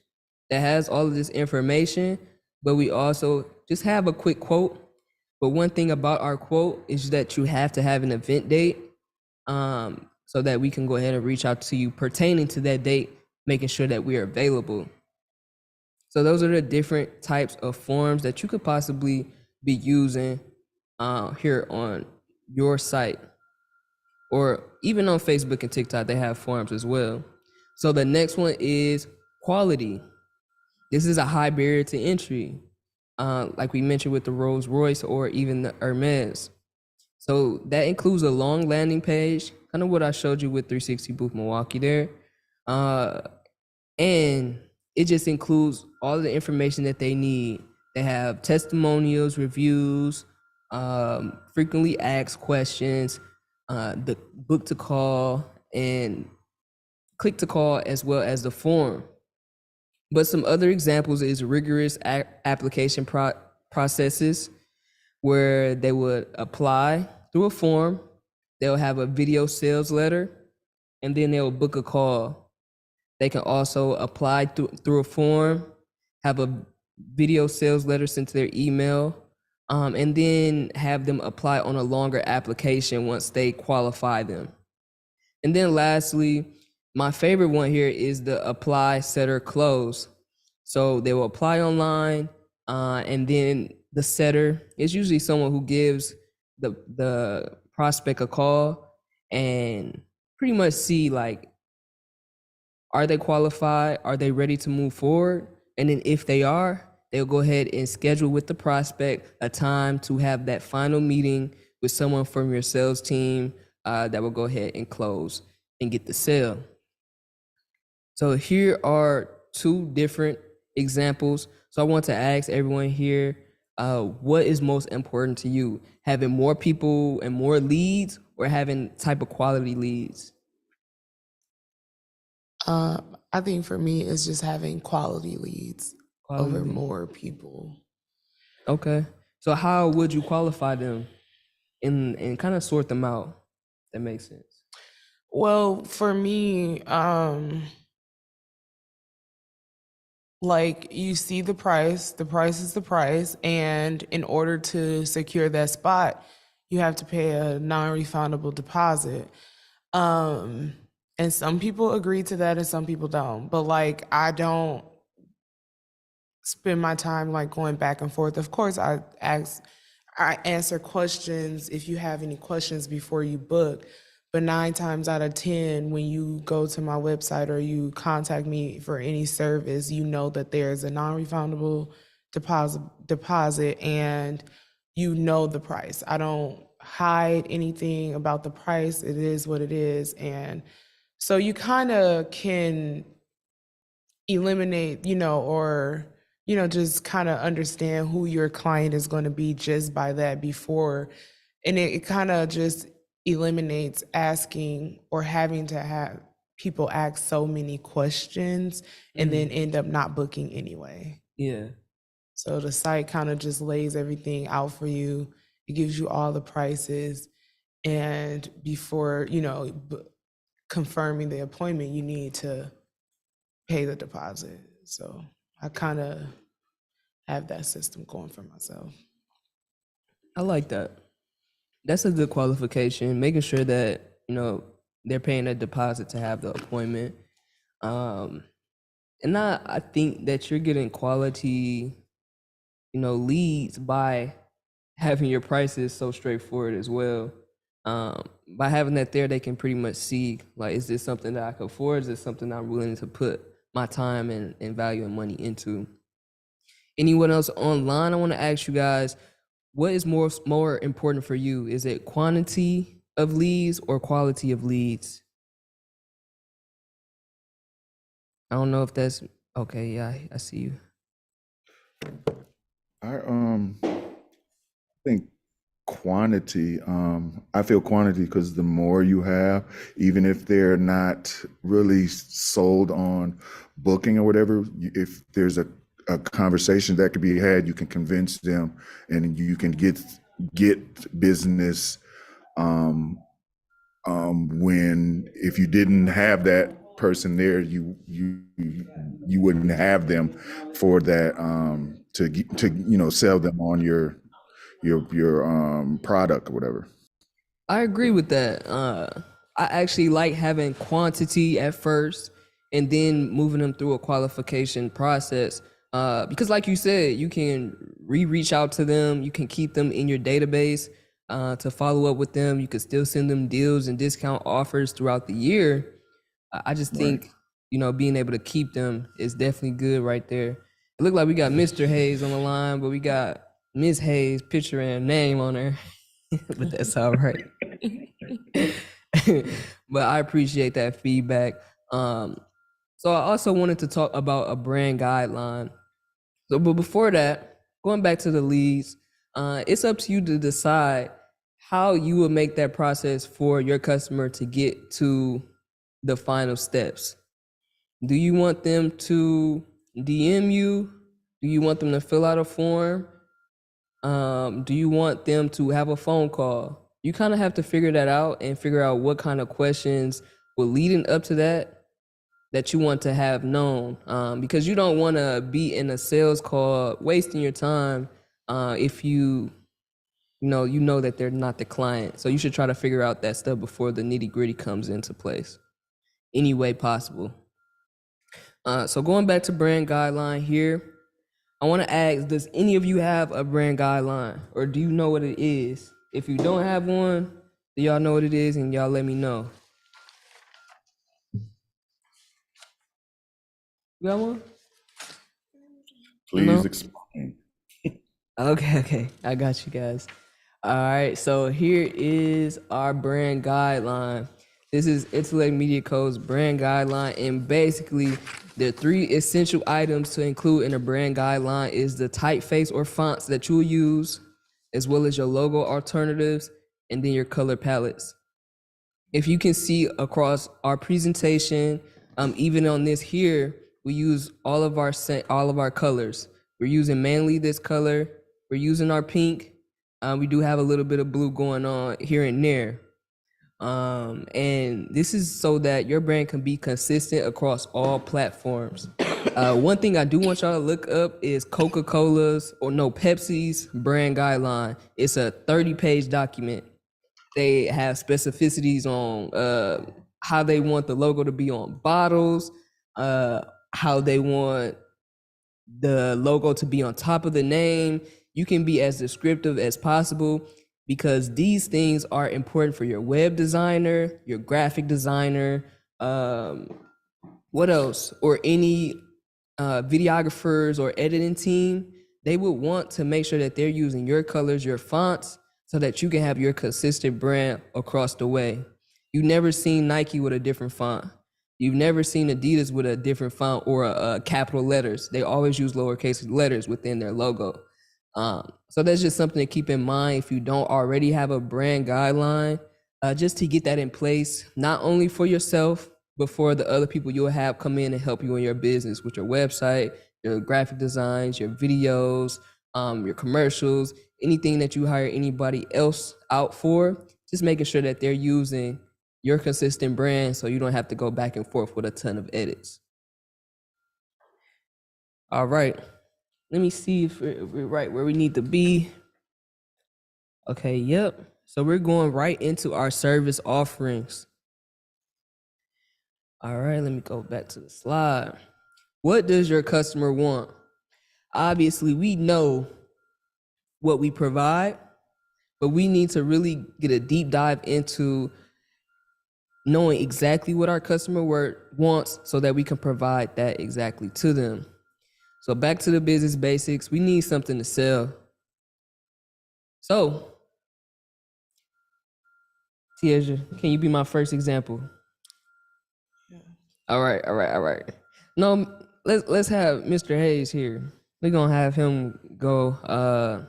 that has all of this information, but we also just have a quick quote. But one thing about our quote is that you have to have an event date, so that we can go ahead and reach out to you pertaining to that date, making sure that we are available. So those are the different types of forms that you could possibly be using here on your site, or even on Facebook and TikTok, they have forms as well. So the next one is quality. This is a high barrier to entry, like we mentioned with the Rolls Royce or even the Hermes. So that includes a long landing page, kind of what I showed you with 360 Booth Milwaukee there. And it just includes all the information that they need. They have testimonials, reviews, frequently asked questions, the book to call and click to call, as well as the form. But some other examples is rigorous application processes where they would apply through a form, they'll have a video sales letter, and then they'll book a call. They can also apply through a form, have a video sales letter sent to their email, and then have them apply on a longer application once they qualify them. And then lastly, my favorite one here is the apply, setter, close. So they will apply online, and then the setter is usually someone who gives the prospect a call and pretty much see, like, are they qualified? Are they ready to move forward? And then if they are, they'll go ahead and schedule with the prospect a time to have that final meeting with someone from your sales team that will go ahead and close and get the sale. So here are two different examples. So I want to ask everyone here, what is most important to you? Having more people and more leads, or having type of quality leads? I think for me, it's just having quality leads over Quality. more people. Okay. So how would you qualify them and kind of sort them out? That makes sense. Well, for me, like you see the price is the price, and in order to secure that spot, you have to pay a non-refundable deposit. Um, and some people agree to that and some people don't. But like I don't spend my time like going back and forth. Of course, I answer questions if you have any questions before you book. But 9 times out of 10, when you go to my website or you contact me for any service, you know that there's a non-refundable deposit, and you know the price. I don't hide anything about the price. It is what it is. And so you kind of can eliminate, or, just kind of understand who your client is going to be just by that before. And it kind of just eliminates asking or having to have people ask so many questions and then end up not booking anyway. Yeah. So the site kind of just lays everything out for you. It gives you all the prices. And before, confirming the appointment, you need to pay the deposit. So I kind of have that system going for myself. I like that. That's a good qualification. Making sure that, they're paying a deposit to have the appointment. And I think that you're getting quality, leads by having your prices so straightforward as well. By having that there, they can pretty much see, like, is this something that I can afford? Is this something I'm willing to put my time and value and money into? Anyone else online? I want to ask you guys, what is more important for you? Is it quantity of leads or quality of leads? I don't know if that's okay. Yeah, I see you. I think quantity. I feel quantity because the more you have, even if they're not really sold on booking or whatever, if there's a conversation that could be had, you can convince them, and you can get business. When if you didn't have that person there, you wouldn't have them for that to sell them on your product or whatever. I agree with that. I actually like having quantity at first and then moving them through a qualification process. Because like you said, you can reach out to them, you can keep them in your database to follow up with them. You can still send them deals and discount offers throughout the year. I just think, being able to keep them is definitely good right there. It looked like we got Mr. Hayes on the line, but we got Ms. Hayes picture and name on her. But that's all right. But I appreciate that feedback. So I also wanted to talk about a brand guideline. So, but before that, going back to the leads, it's up to you to decide how you will make that process for your customer to get to the final steps. Do you want them to DM you? Do you want them to fill out a form? Do you want them to have a phone call? You kind of have to figure that out and figure out what kind of questions will leading up to that you want to have known, because you don't want to be in a sales call wasting your time if you know that they're not the client. So you should try to figure out that stuff before the nitty-gritty comes into place any way possible. So going back to brand guideline here, I want to ask, does any of you have a brand guideline, or do you know what it is? If you don't have one, do y'all know what it is, and y'all let me know. You got one? Please No? explain. Okay, I got you guys. All right, so here is our brand guideline. This is Intellect Media Co's brand guideline, and basically the 3 essential items to include in a brand guideline is the typeface or fonts that you'll use, as well as your logo alternatives, and then your color palettes. If you can see across our presentation, Even on this here, we use all of our colors. We're using mainly this color. We're using our pink. We do have a little bit of blue going on here and there. And this is so that your brand can be consistent across all platforms. One thing I do want y'all to look up is Coca-Cola's, or no, Pepsi's brand guideline. It's a 30-page document. They have specificities on how they want the logo to be on bottles, how they want the logo to be on top of the name. You can be as descriptive as possible, because these things are important for your web designer, your graphic designer, what else? Or any videographers or editing team. They would want to make sure that they're using your colors, your fonts, so that you can have your consistent brand across the way. You've never seen Nike with a different font. You've never seen Adidas with a different font or a capital letters. They always use lowercase letters within their logo. So that's just something to keep in mind if you don't already have a brand guideline, just to get that in place, not only for yourself, but for the other people you'll have come in and help you in your business with your website, your graphic designs, your videos, your commercials, anything that you hire anybody else out for, just making sure that they're using your consistent brand so you don't have to go back and forth with a ton of edits. All right. Let me see if we're right where we need to be. Okay, yep. So we're going right into our service offerings. All right, let me go back to the slide. What does your customer want? Obviously, we know what we provide, but we need to really get a deep dive into knowing exactly what our customer wants so that we can provide that exactly to them. So back to the business basics, we need something to sell. So, Tiaja, can you be my first example? Yeah. All right. No, let's have Mr. Hayes here. We're gonna have him go.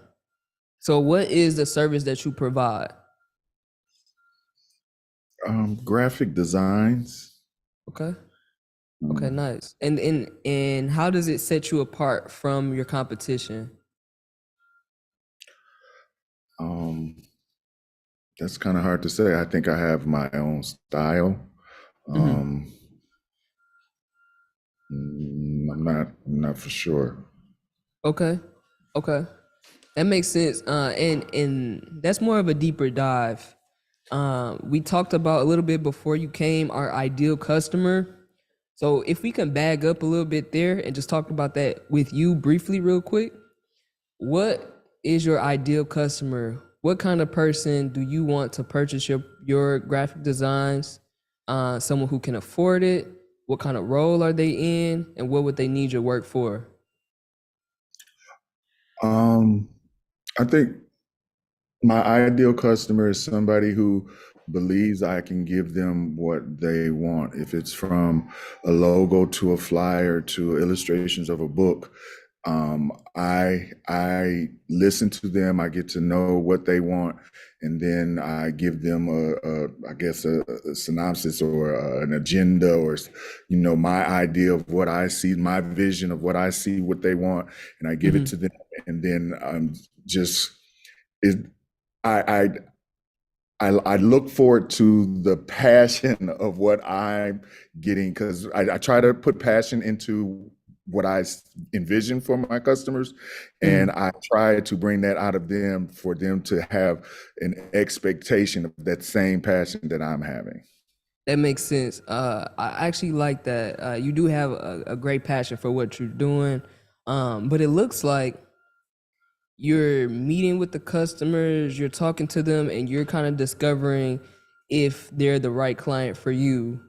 So what is the service that you provide? Graphic designs. Okay, nice. And how does it set you apart from your competition? That's kind of hard to say. I think I have my own style. I'm not for sure. Okay. That makes sense. And that's more of a deeper dive. We talked about a little bit before you came, our ideal customer. So if we can bag up a little bit there and just talk about that with you briefly real quick. What is your ideal customer? What kind of person do you want to purchase your graphic designs? Someone who can afford it? What kind of role are they in? And what would they need your work for? I think my ideal customer is somebody who believes I can give them what they want. If it's from a logo to a flyer to illustrations of a book, I listen to them. I get to know what they want, and then I give them a synopsis or an agenda, or my idea of what I see, my vision of what I see, what they want, and I give it to them, and then I look forward to the passion of what I'm getting, because I try to put passion into what I envision for my customers, and I try to bring that out of them for them to have an expectation of that same passion that I'm having. That makes sense. I actually like that. You do have a great passion for what you're doing, but it looks like you're meeting with the customers, you're talking to them, and you're kind of discovering if they're the right client for you.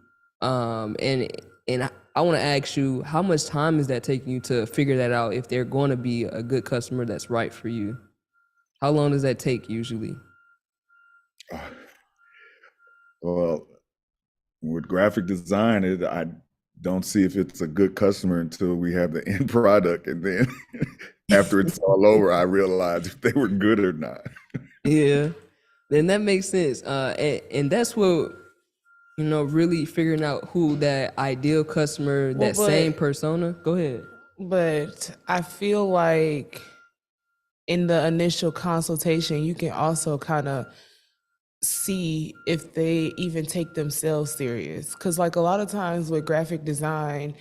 And I want to ask you, how much time is that taking you to figure that out, if they're going to be a good customer that's right for you? How long does that take usually? Well, with graphic design, I don't see if it's a good customer until we have the end product, and then after it's all over, I realize if they were good or not. Yeah, then that makes sense. And that's what You know, really figuring out who that ideal customer, Well, that same but persona. Go ahead. but I feel like in the initial consultation, you can also kind of see if they even take themselves serious. Because, like, a lot of times with graphic design,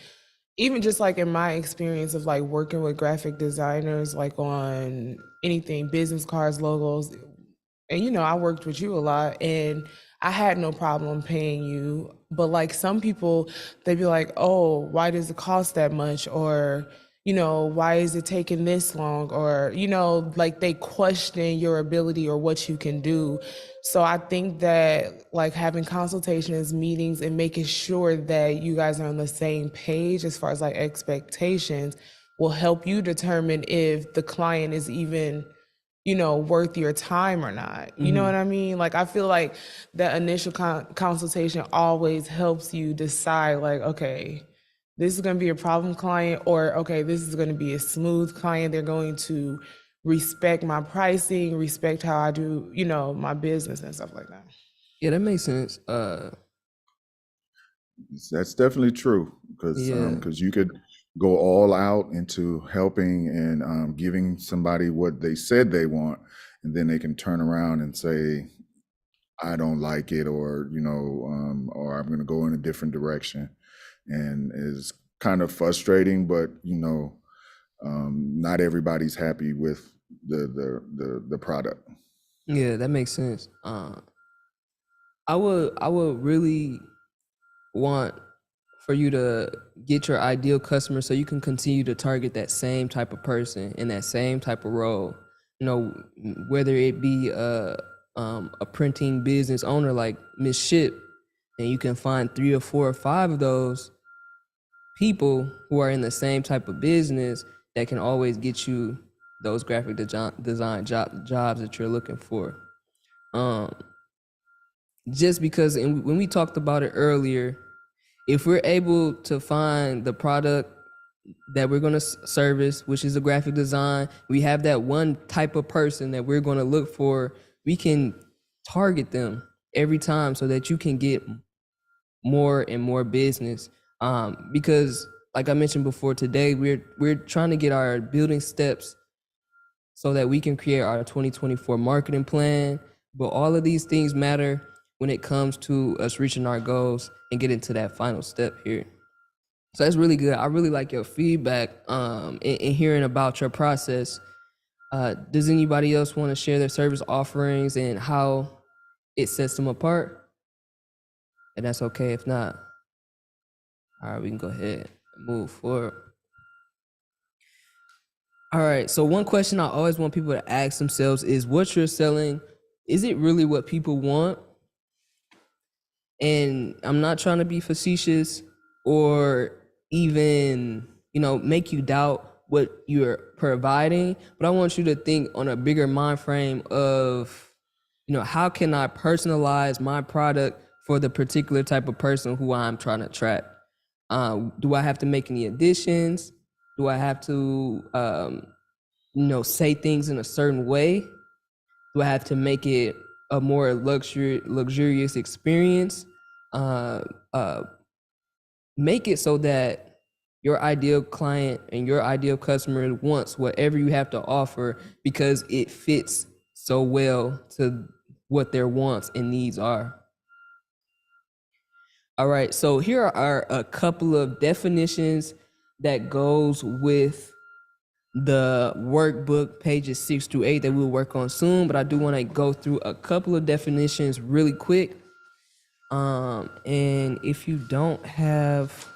even just like in my experience of like working with graphic designers, like on anything, business cards, logos, and I worked with you a lot, and I had no problem paying you. But like some people, they'd be like, oh, why does it cost that much? Or, why is it taking this long? Or, like they question your ability or what you can do. So I think that like having consultations, meetings, and making sure that you guys are on the same page as far as like expectations will help you determine if the client is even worth your time or not. You know what I mean? Like, I feel like the initial consultation always helps you decide, like, okay, this is going to be a problem client, or okay, this is going to be a smooth client. They're going to respect my pricing, respect how I do, my business and stuff like that. Yeah, that makes sense. That's definitely true because Yeah. you could go all out into helping and giving somebody what they said they want, and then they can turn around and say, I don't like it, or or I'm going to go in a different direction, and is kind of frustrating. But not everybody's happy with the product. Yeah, that makes sense. I would really want for you to get your ideal customer so you can continue to target that same type of person in that same type of role. You know, whether it be a printing business owner like Miss Ship, and you can find 3 or 4 or 5 of those people who are in the same type of business that can always get you those graphic design jobs that you're looking for. Just because, and when we talked about it earlier, if we're able to find the product that we're going to service, which is a graphic design, we have that one type of person that we're going to look for, we can target them every time so that you can get more and more business. Because like I mentioned before, today we're trying to get our building steps so that we can create our 2024 marketing plan. But all of these things matter when it comes to us reaching our goals and getting to that final step here. So that's really good. I really like your feedback and hearing about your process. Does anybody else want to share their service offerings and how it sets them apart? And that's okay if not. All right, we can go ahead and move forward. All right, so one question I always want people to ask themselves is, what you're selling, is it really what people want? And I'm not trying to be facetious or even, make you doubt what you're providing, but I want you to think on a bigger mind frame of, how can I personalize my product for the particular type of person who I'm trying to attract? Do I have to make any additions? Do I have to, say things in a certain way? Do I have to make it a more luxurious experience? Make it so that your ideal client and your ideal customer wants whatever you have to offer because it fits so well to what their wants and needs are. All right, so here are a couple of definitions that goes with the workbook pages 6 to 8 that we'll work on soon, but I do want to go through a couple of definitions really quick. And if you don't have,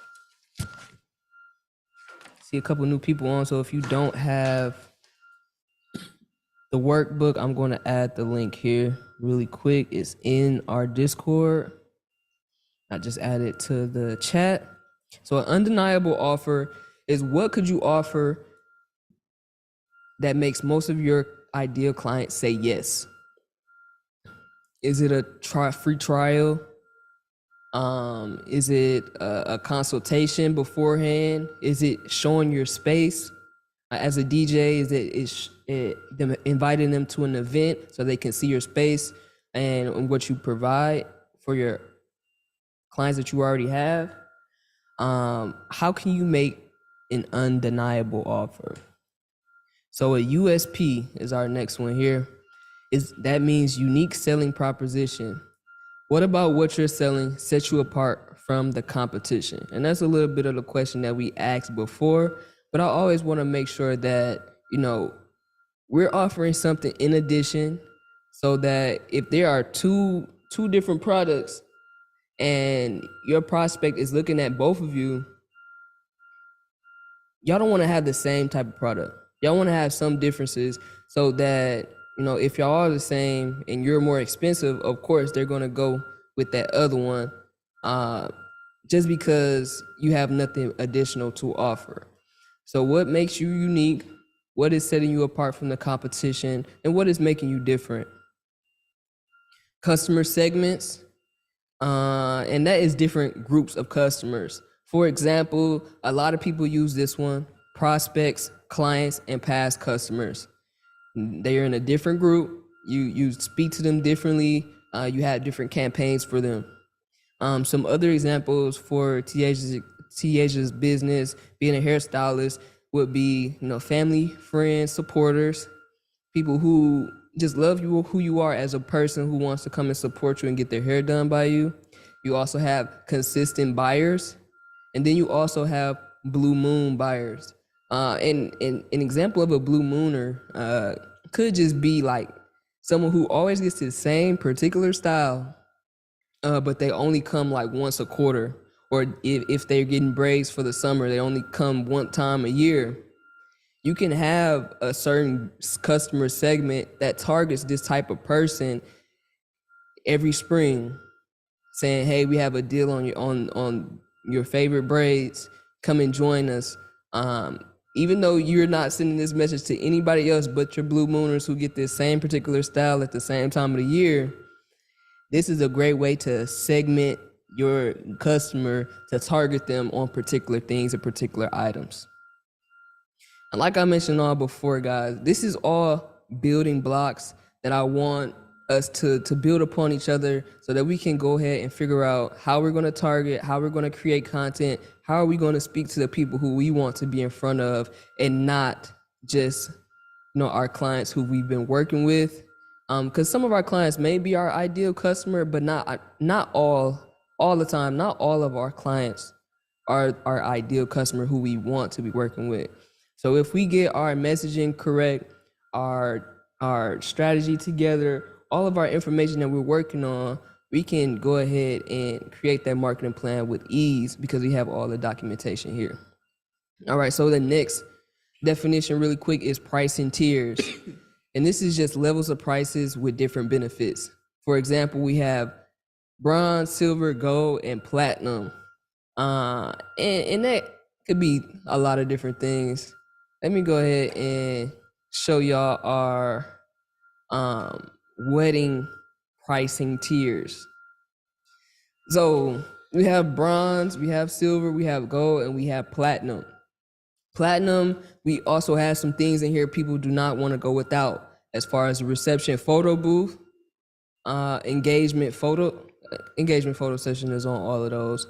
see a couple new people on, so if you don't have the workbook, I'm going to add the link here really quick. It's in our Discord. I just added to the chat. So an undeniable offer is, what could you offer that makes most of your ideal clients say yes? Is it a free trial? Is it a consultation beforehand? Is it showing your space as a DJ? Is it them inviting them to an event so they can see your space and what you provide for your clients that you already have, how can you make an undeniable offer? So a USP is our next one here. That means unique selling proposition. What about what you're selling sets you apart from the competition? And that's a little bit of the question that we asked before, but I always want to make sure that, we're offering something in addition, so that if there are two different products and your prospect is looking at both of you, y'all don't want to have the same type of product. Y'all want to have some differences, so that, if y'all are the same and you're more expensive, of course they're going to go with that other one, just because you have nothing additional to offer. So what makes you unique? What is setting you apart from the competition? And what is making you different? Customer segments, and that is different groups of customers. For example, a lot of people use this one: prospects, clients, and past customers. They are in a different group. You speak to them differently. You have different campaigns for them. Some other examples for Tiaja's business, being a hairstylist, would be, family, friends, supporters, people who just love you, who you are as a person, who wants to come and support you and get their hair done by you. You also have consistent buyers, and then you also have blue moon buyers. And an example of a blue mooner could just be like someone who always gets the same particular style, but they only come like once a quarter, or if they're getting braids for the summer, they only come one time a year. You can have a certain customer segment that targets this type of person every spring, saying, "Hey, we have a deal on your favorite braids. Come and join us." Even though you're not sending this message to anybody else but your blue mooners who get this same particular style at the same time of the year, this is a great way to segment your customer, to target them on particular things and particular items. And like I mentioned all before, guys, this is all building blocks that I want us to build upon each other, so that we can go ahead and figure out how we're going to target, how we're going to create content, how are we going to speak to the people who we want to be in front of, and not just, our clients who we've been working with. Because some of our clients may be our ideal customer, but not all the time. Not all of our clients are our ideal customer who we want to be working with. So if we get our messaging correct, our strategy together, all of our information that we're working on, we can go ahead and create that marketing plan with ease, because we have all the documentation here. All right, so the next definition really quick is pricing tiers. And this is just levels of prices with different benefits. For example, we have bronze, silver, gold, and platinum. And that could be a lot of different things. Let me go ahead and show y'all our wedding pricing tiers. So we have bronze, we have silver, we have gold, and we have platinum. Platinum, we also have some things in here people do not want to go without, as far as the reception photo booth, engagement photo session is on all of those.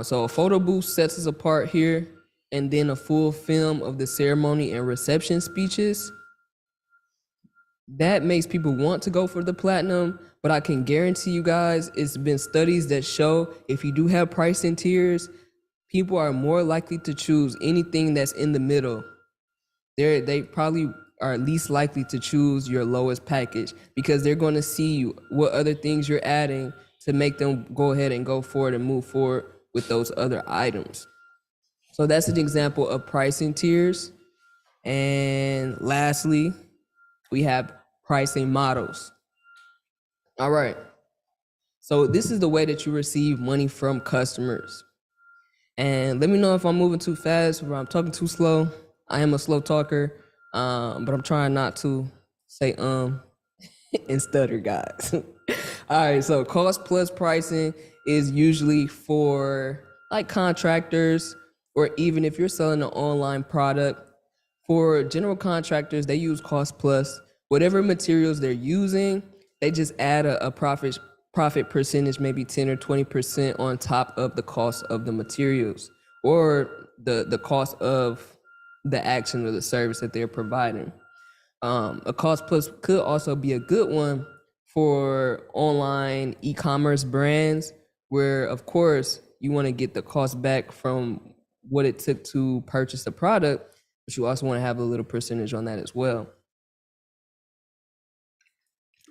So a photo booth sets us apart here, and then a full film of the ceremony and reception speeches. That makes people want to go for the platinum, but I can guarantee you guys, it's been studies that show if you do have pricing tiers, people are more likely to choose anything that's in the middle. They probably are least likely to choose your lowest package, because they're going to see what other things you're adding to make them go ahead and go forward and move forward with those other items. So that's an example of pricing tiers. And lastly, we have pricing models. All right. So this is the way that you receive money from customers. And let me know if I'm moving too fast or I'm talking too slow. I am a slow talker, but I'm trying not to say and stutter, guys. All right, so cost plus pricing is usually for like contractors, or even if you're selling an online product. For general contractors, they use cost plus. Whatever materials they're using, they just add a profit profit percentage, maybe 10 or 20% on top of the cost of the materials or the cost of the action or the service that they're providing. A cost plus could also be a good one for online e-commerce brands, where of course you want to get the cost back from what it took to purchase the product, but you also want to have a little percentage on that as well.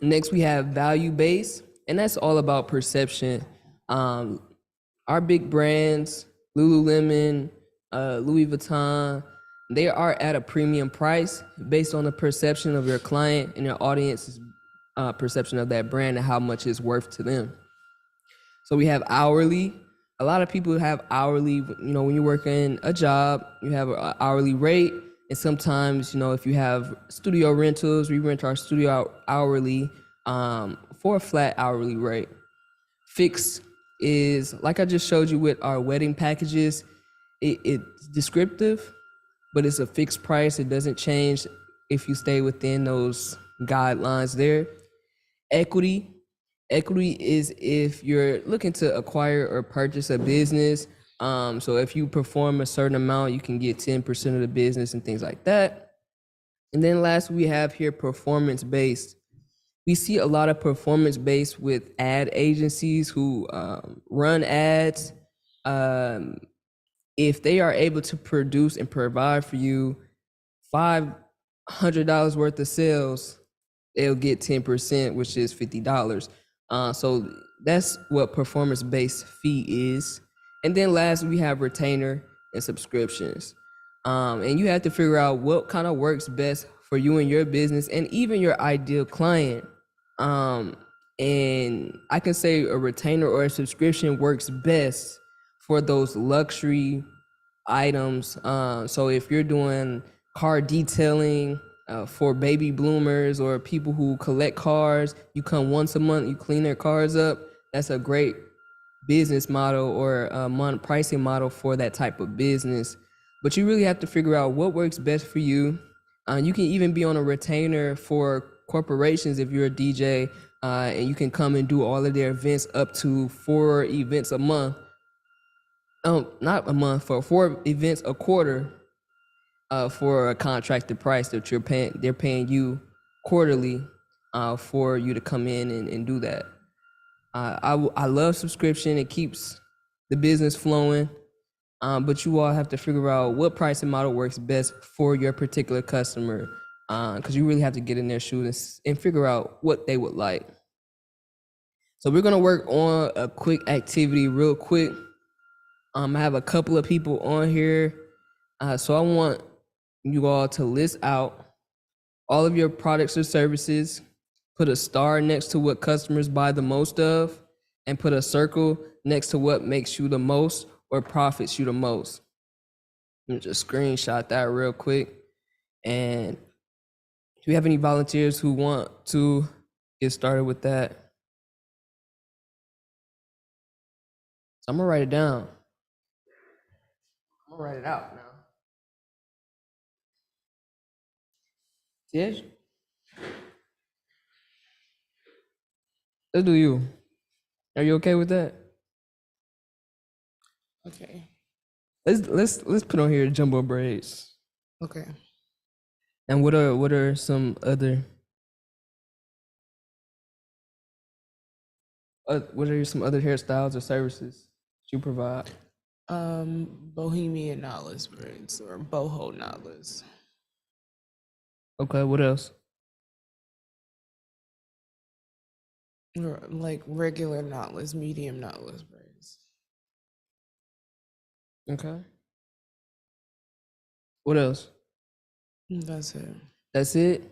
Next, we have value based, and that's all about perception. Our big brands, Lululemon, Louis Vuitton, they are at a premium price based on the perception of your client and your audience's perception of that brand and how much it's worth to them. So we have hourly. A lot of people have hourly, when you're working a job, you have an hourly rate. And sometimes, if you have studio rentals, we rent our studio out hourly for a flat hourly rate. Fixed is, like I just showed you with our wedding packages, it's descriptive, but it's a fixed price. It doesn't change if you stay within those guidelines there. Equity is if you're looking to acquire or purchase a business. So if you perform a certain amount, you can get 10% of the business and things like that. And then last we have here performance-based. We see a lot of performance-based with ad agencies who run ads. If they are able to produce and provide for you $500 worth of sales, they'll get 10%, which is $50. So that's what performance-based fee is. And then last, we have retainer and subscriptions. And you have to figure out what kind of works best for you and your business and even your ideal client. And I can say a retainer or a subscription works best for those luxury items. So if you're doing car detailing for baby bloomers or people who collect cars, you come once a month, you clean their cars up. That's a great business model or pricing model for that type of business. But you really have to figure out what works best for you. You can even be on a retainer for corporations if you're a DJ, and you can come and do all of their events up to 4 events a month. Not a month, for 4 events a quarter, for a contracted price that they're paying you quarterly for you to come in and do that. I love subscription. It keeps the business flowing, but you all have to figure out what pricing model works best for your particular customer, because you really have to get in their shoes and figure out what they would like. So we're gonna work on a quick activity real quick. I have a couple of people on here, so I want you all to list out all of your products or services, put a star next to what customers buy the most of, and put a circle next to what makes you the most or profits you the most. Let me just screenshot that real quick. And do you have any volunteers who want to get started with that? So I'm gonna write it down. I'm gonna write it out now. Yes? Let's do you. Are you okay with that? Okay. Let's put on here jumbo braids. Okay. And what are some other hairstyles or services you provide? Bohemian knotless braids or boho knotless. Okay, what else? Or like regular knotless, medium knotless braids. Okay. What else? That's it. That's it?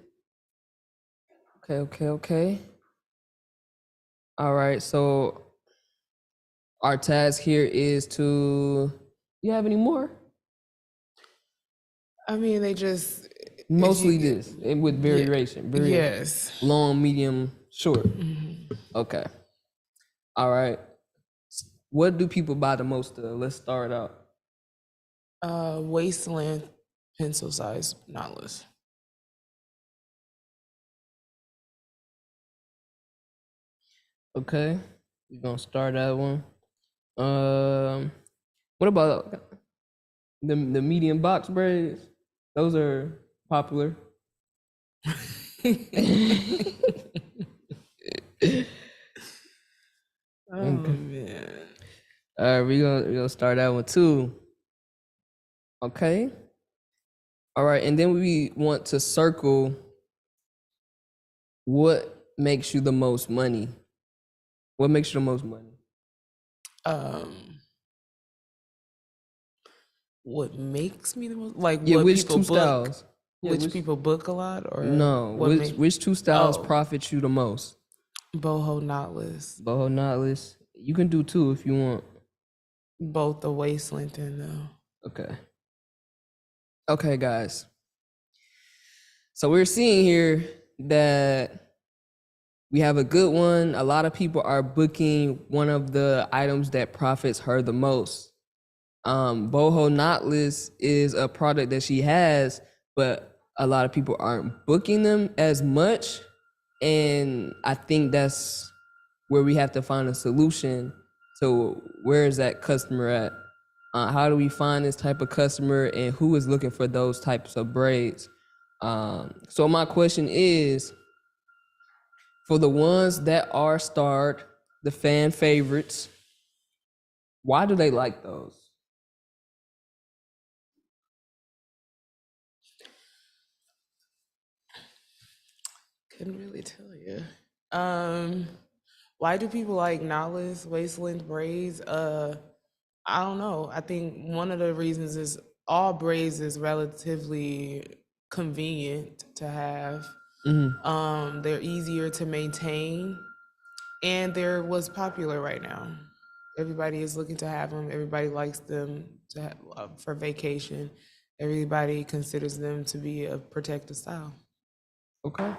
Okay. All right, so our task here is to, you have any more? I mean, they just Mostly this, and with variation. Yes. Long, medium, short. Okay. All right. What do people buy the most of? Let's start out. Waist length, pencil size knotless. Okay, we're gonna start that one. What about the medium box braids? Those are popular. Oh Okay. man. All right, we're gonna start that one too. Okay. All right, and then we want to circle what makes you the most money. What makes you the most money? What makes me the most like Yeah, what which people two book? styles? Yeah, Which people book a lot, or no, what make which two styles Oh. profit you the most? boho knotless? Boho knotless. You can do two if you want. Both the waist length and the Okay. Okay, guys. So we're seeing here that we have a good one. A lot of people are booking one of the items that profits her the most. Boho knotless is a product that she has, but a lot of people aren't booking them as much. And I think that's where we have to find a solution. So where is that customer at? How do we find this type of customer, and who is looking for those types of braids? So my question is, for the ones that are starred, the fan favorites, why do they like those? couldn't really tell you. Why do people like knotless waist length braids? I don't know. I think one of the reasons is all braids is relatively convenient to have. They're easier to maintain, and they're what's popular right now. Everybody is looking to have them. Everybody likes them to have, for vacation. Everybody considers them to be a protective style. Okay.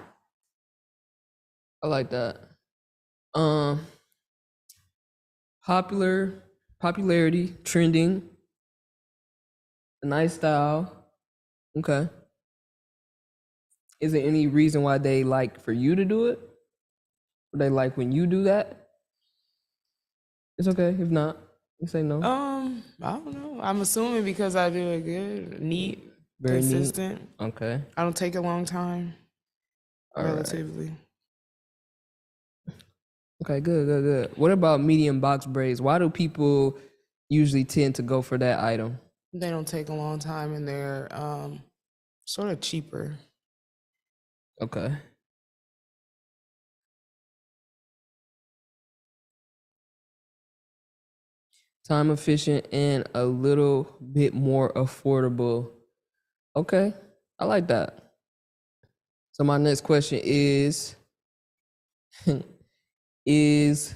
I like that. Popularity, trending, a nice style. Okay. Is there any reason why they like for you to do it? Or they like when you do that? It's okay if not. You say no. I don't know. I'm assuming because I do it good, neat, Very consistent. neat. Okay. I don't take a long time, All right. relatively. Okay, good. What about medium box braids? Why do people usually tend to go for that item? They don't take a long time, and they're sort of cheaper. Okay. Time efficient and a little bit more affordable. Okay, I like that. So my next question is, is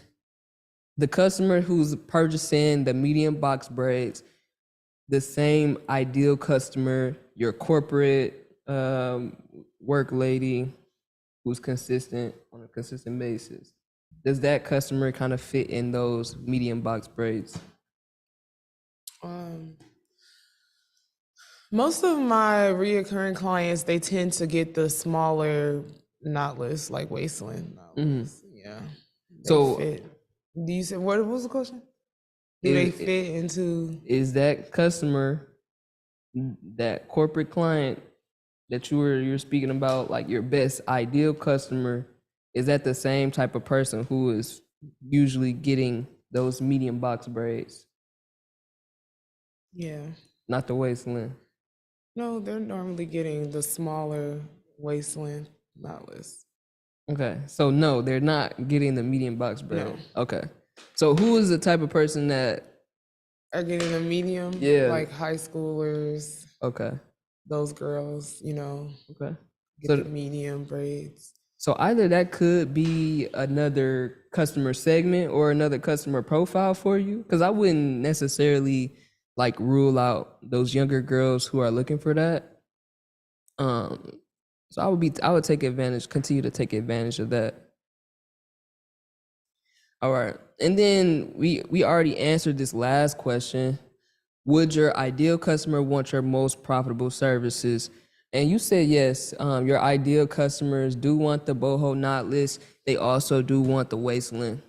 the customer who's purchasing the medium box braids the same ideal customer, your corporate work lady who's consistent on a consistent basis? Does that customer kind of fit in those medium box braids? Most of my reoccurring clients, they tend to get the smaller knotless, like waistline knotless. Yeah. They So- fit. Do you say what was the question? Do they fit into? Is that customer, that corporate client that you're speaking about, like your best ideal customer, is that the same type of person who is usually getting those medium box braids, Yeah. not the waistline? No, they're normally getting the smaller waistline knotless. Okay, so no, they're not getting the medium box braid. No. Okay, so who is the type of person that? Are getting a medium? Yeah. Like high schoolers, Okay, those girls, okay. get So the medium braids. So either that could be another customer segment or another customer profile for you, because I wouldn't necessarily like rule out those younger girls who are looking for that. So I would continue to take advantage of that. All right, and then we already answered this last question. Would your ideal customer want your most profitable services? And you said yes, your ideal customers do want the boho knot list. They also do want the waistline.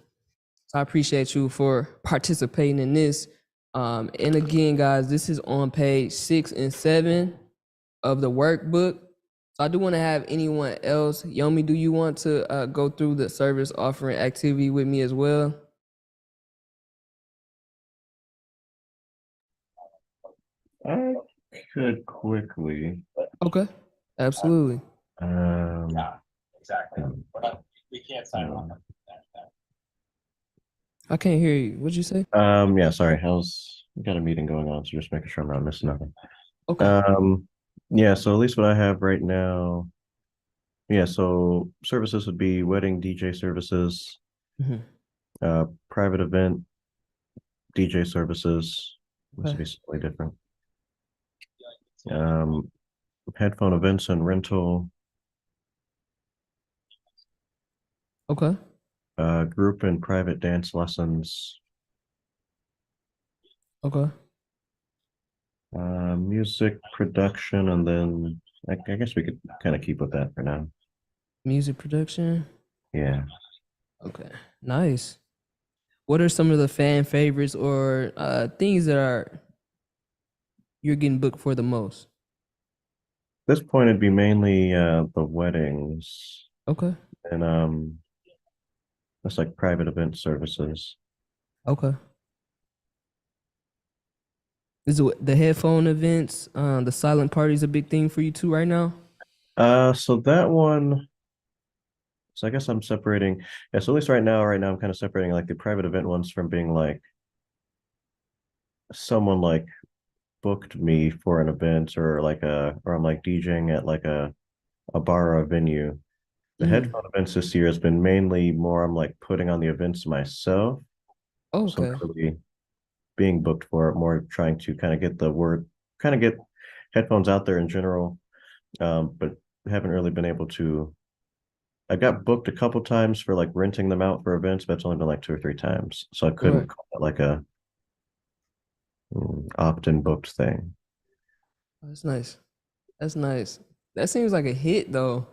So I appreciate you for participating in this. And again, guys, this is on page 6 and 7 of the workbook. So I do want to have anyone else. Yomi, do you want to go through the service offering activity with me as well? I could quickly. Okay, absolutely. Exactly. We can't sign off on that. I can't hear you. What'd you say? Yeah, sorry. We got a meeting going on, so just making sure I'm not missing nothing. Okay. Yeah, so at least what I have right now, yeah, so services would be wedding DJ services, Mhm. private event DJ services. This would Okay. be slightly different. Headphone events and rental, Okay. group and private dance lessons, Okay. music production, and then I guess we could kind of keep with that for now. Music production. Yeah. Okay. Nice. What are some of the fan favorites or things that are you're getting booked for the most? This point, it'd be mainly the weddings Okay. and it's like private event services. Okay. Is it the headphone events? The silent party is a big thing for you too right now. So that one. So I guess I'm separating. Yeah. So at least right now, I'm kind of separating like the private event ones from being like someone like booked me for an event or I'm like DJing at like a bar or a venue. The Mm. headphone events this year has been mainly more I'm like putting on the events myself. So Okay. not really being booked for it, more trying to kind of get the word, kind of get headphones out there in general. But haven't really been able to. I got booked a couple times for like renting them out for events, but it's only been like 2 or 3 times. So I Right. couldn't call it like a opt-in booked thing. That's nice. That's nice. That seems like a hit though.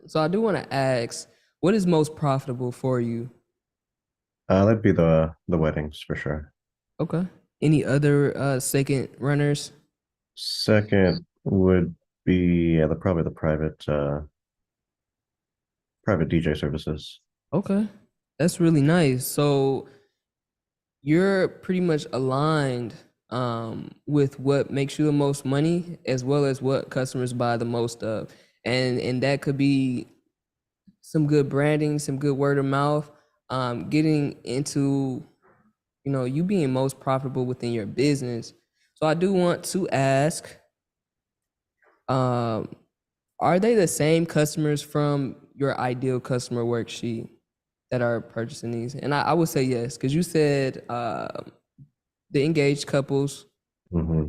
So I do want to ask, what is most profitable for you? That'd be the weddings for sure. Okay. Any other second runners? Second would be probably the private DJ services. Okay. That's really nice. So you're pretty much aligned with what makes you the most money as well as what customers buy the most of. And that could be some good branding, some good word of mouth, getting into, you being most profitable within your business. So I do want to ask, um, are they the same customers from your ideal customer worksheet that are purchasing these? And I would say yes, because you said the engaged couples. Hmm.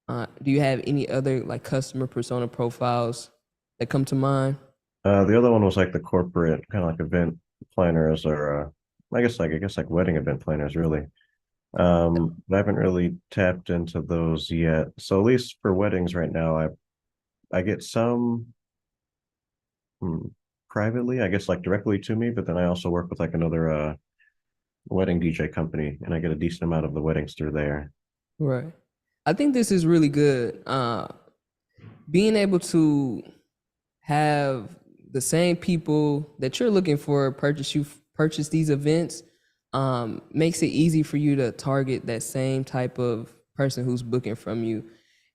Do you have any other like customer persona profiles that come to mind? The other one was like the corporate kind of like event planners or I guess like wedding event planners really. But I haven't really tapped into those yet. So at least for weddings right now, I get some hmm, privately, I guess like directly to me, but then I also work with like another wedding DJ company and I get a decent amount of the weddings through there. Right. I think this is really good. Being able to have the same people that you're looking for purchase these events makes it easy for you to target that same type of person who's booking from you.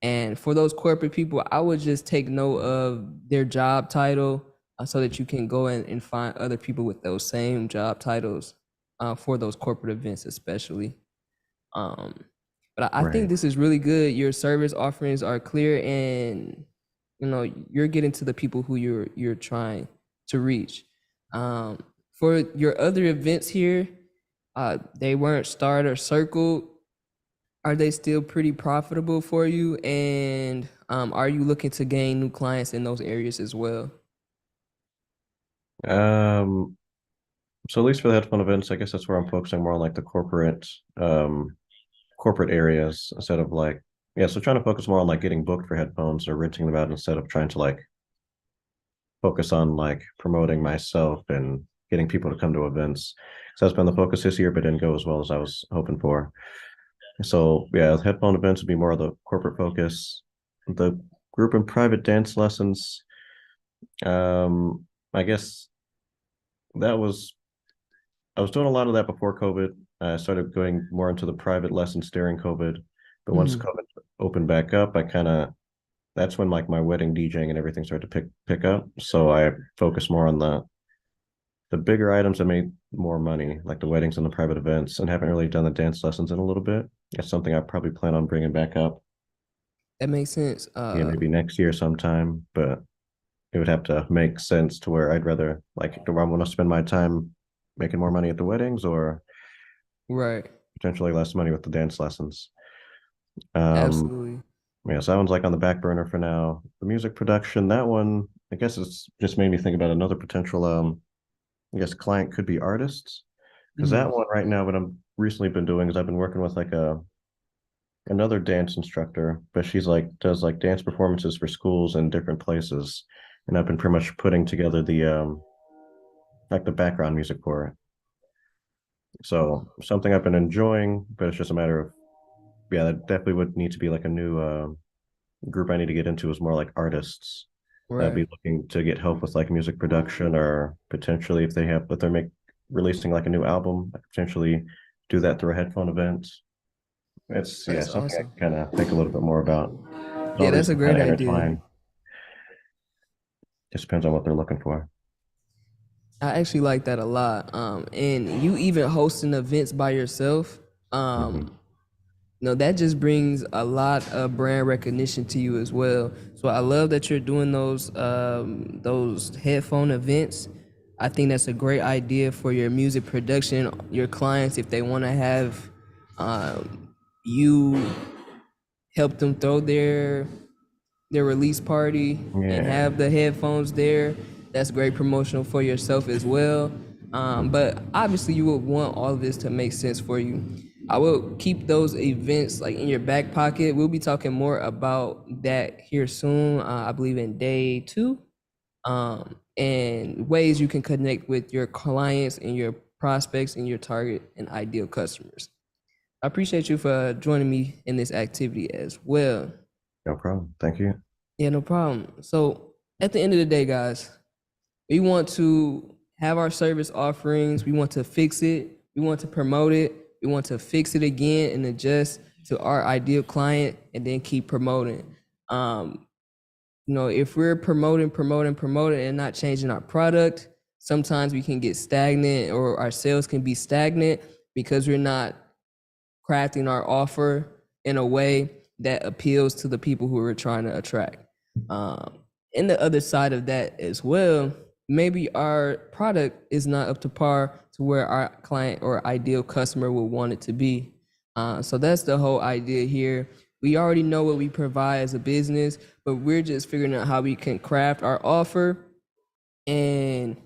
And for those corporate people, I would just take note of their job title so that you can go in and find other people with those same job titles for those corporate events, especially. Um, but I think Right. this is really good. Your service offerings are clear, and you're getting to the people who you're trying to reach. For your other events here, they weren't starred or circled. Are they still pretty profitable for you? And are you looking to gain new clients in those areas as well? Um, so at least for the headphone events, I guess that's where I'm focusing more on like the corporate areas instead of like yeah, so trying to focus more on like getting booked for headphones or renting them out instead of trying to like focus on like promoting myself and getting people to come to events. So that's been the focus this year, but didn't go as well as I was hoping for. So yeah, headphone events would be more of the corporate focus. The group and private dance lessons, I guess that was I was doing a lot of that before COVID. I started going more into the private lessons during COVID. But once Mhm. COVID opened back up, I kind of that's when like my wedding DJing and everything started to pick up. So I focused more on the bigger items that made more money, like the weddings and the private events, and haven't really done the dance lessons in a little bit. It's something I probably plan on bringing back up. That makes sense. Yeah, maybe next year sometime, but it would have to make sense to where I'd rather like do I want to spend my time making more money at the weddings or Right. potentially less money with the dance lessons. Um, Absolutely. yeah, so that one's like on the back burner for now. The music production, that one, I guess it's just made me think about another potential I guess client could be artists. Because that Mhm. one right now, what I'm recently been doing is I've been working with like another dance instructor, but she's like does like dance performances for schools in different places. And I've been pretty much putting together the like the background music for it. So something I've been enjoying, but it's just a matter of yeah, that definitely would need to be like a new group I need to get into is more like artists that'd Right. be looking to get help with like music production or potentially if they're releasing like a new album, potentially do that through a headphone event. It's yeah, That's something I awesome. can kind of think a little bit more about. Yeah, All that's these a things kind great of idea. intertwine. Just depends on what they're looking for. I actually like that a lot. And you even hosting events by yourself, Mhm. that just brings a lot of brand recognition to you as well. So I love that you're doing those headphone events. I think that's a great idea for your music production, your clients if they want to have you help them throw their release party and Yeah, have the headphones there. That's great promotional for yourself as well. But obviously, you would want all of this to make sense for you. I will keep those events like in your back pocket. We'll be talking more about that here soon. I believe in day 2, and ways you can connect with your clients and your prospects and your target and ideal customers. I appreciate you for joining me in this activity as well. no problem. Thank you. Yeah, no problem. So at the end of the day, guys, we want to have our service offerings. We want to fix it. We want to promote it. We want to fix it again and adjust to our ideal client and then keep promoting. Um, if we're promoting and not changing our product, sometimes we can get stagnant or our sales can be stagnant because we're not crafting our offer in a way that appeals to the people who we're trying to attract. And the other side of that as well, maybe our product is not up to par to where our client or ideal customer would want it to be. So that's the whole idea here. We already know what we provide as a business, but we're just figuring out how we can craft our offer and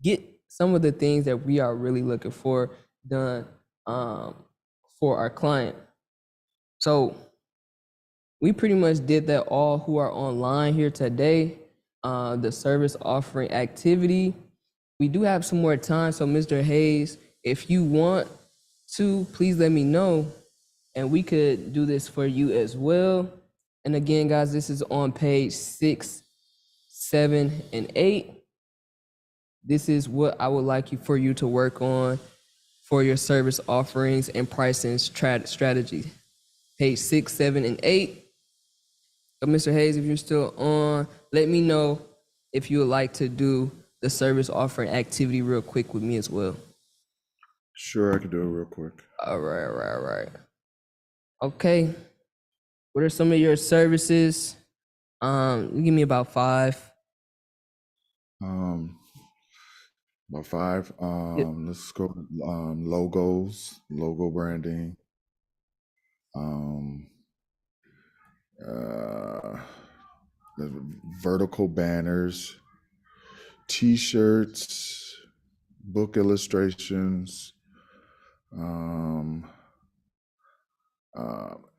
get some of the things that we are really looking for done um, for our client. So we pretty much did that all who are online here today. The service offering activity. We do have some more time. So Mr. Hayes, if you want to, please let me know and we could do this for you as well. And again, guys, this is on page 6, 7, and 8. This is what I would like you for you to work on for your service offerings and pricing strategy. Page 6, 7, and 8. Mr. Hayes, if you're still on, let me know if you would like to do the service offering activity real quick with me as well. Sure, I could do it real quick. All right, all right, all right. Okay. What are some of your services? Give me about 5. Um, about 5. Yep. Let's go. Logos, logo branding. Um, uh, the vertical banners, T-shirts, book illustrations, um,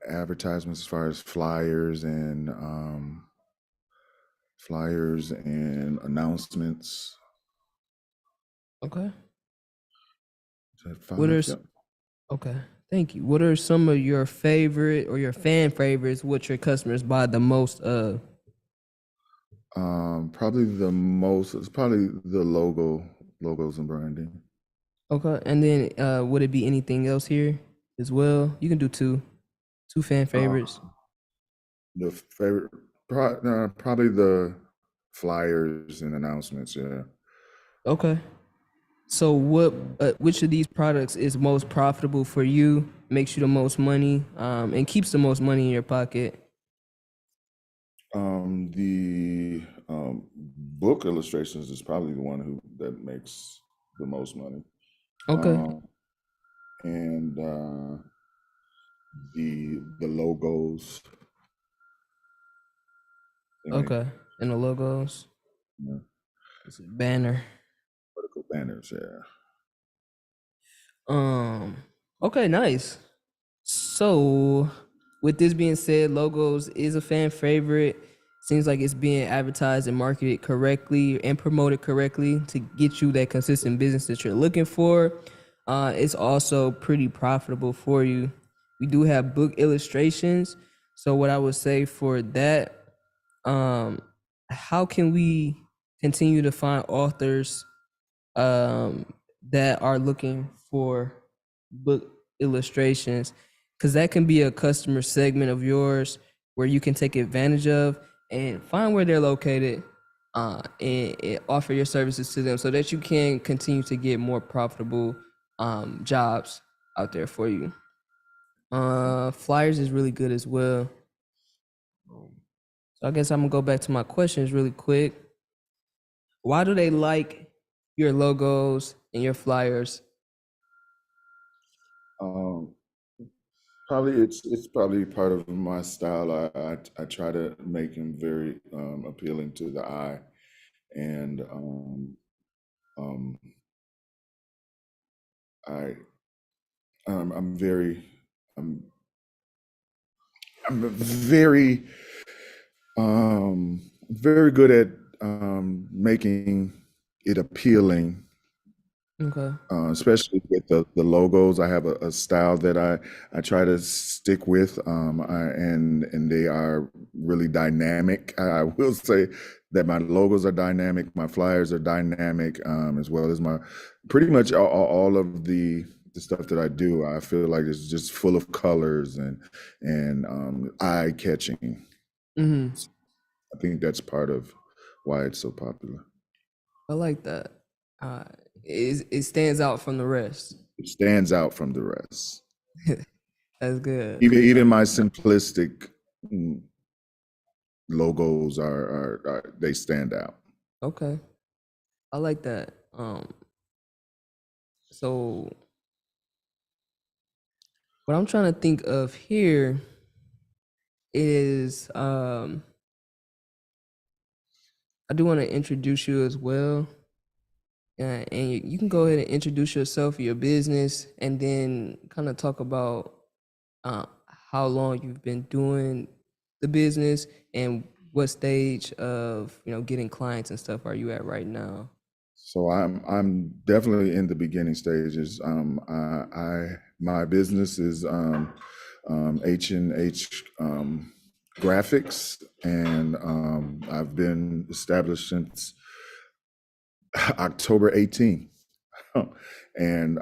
advertisements as far as flyers and announcements. Okay. Is that What are five? Yep. Okay, thank you. What are some of your favorite or your fan favorites? What your customers buy the most of? Probably the most. It's probably the logos and branding. Okay, and then would it be anything else here as well? You can do two fan Uh, favorites. the favorite, probably the flyers and announcements. Yeah. Okay. So which of these products is most profitable for you, makes you the most money, and keeps the most money in your pocket? The book illustrations is probably the one that makes the most money. Okay. And the logos. They make, Okay. And the logos. you know, It's a banner. vertical banners. Yeah. Okay, nice. So, with this being said, logos is a fan favorite. Seems like it's being advertised and marketed correctly and promoted correctly to get you that consistent business that you're looking for. It's also pretty profitable for you. We do have book illustrations. So, what I would say for that, um, how can we continue to find authors um, that are looking for book illustrations, because that can be a customer segment of yours where you can take advantage of and find where they're located, and offer your services to them so that you can continue to get more profitable jobs out there for you. Flyers is really good as well. So I guess I'm gonna go back to my questions really quick. Why do they like your logos and your flyers? Um, Probably it's probably part of my style. I try to make them very appealing to the eye, and um, I I'm very I'm I'm very good at making it appealing, Okay. especially with the logos. I have a style that I try to stick with, and they are really dynamic. I will say that my logos are dynamic, my flyers are dynamic, as well as my pretty much all of the stuff that I do. I feel like it's just full of colors and eye catching. Mm-hmm. I think that's part of why it's so popular. I like that. Uh, it stands out from the rest. It stands out from the rest. That's good. Even my simplistic logos are they stand out. Okay, I like that. So what I'm trying to think of here is, I do want to introduce you as well. And you can go ahead and introduce yourself, your business, and then kind of talk about uh, how long you've been doing the business and what stage of getting clients and stuff are you at right now. So I'm definitely in the beginning stages. I my business is H&H Graphics, and I've been established since October 18th. And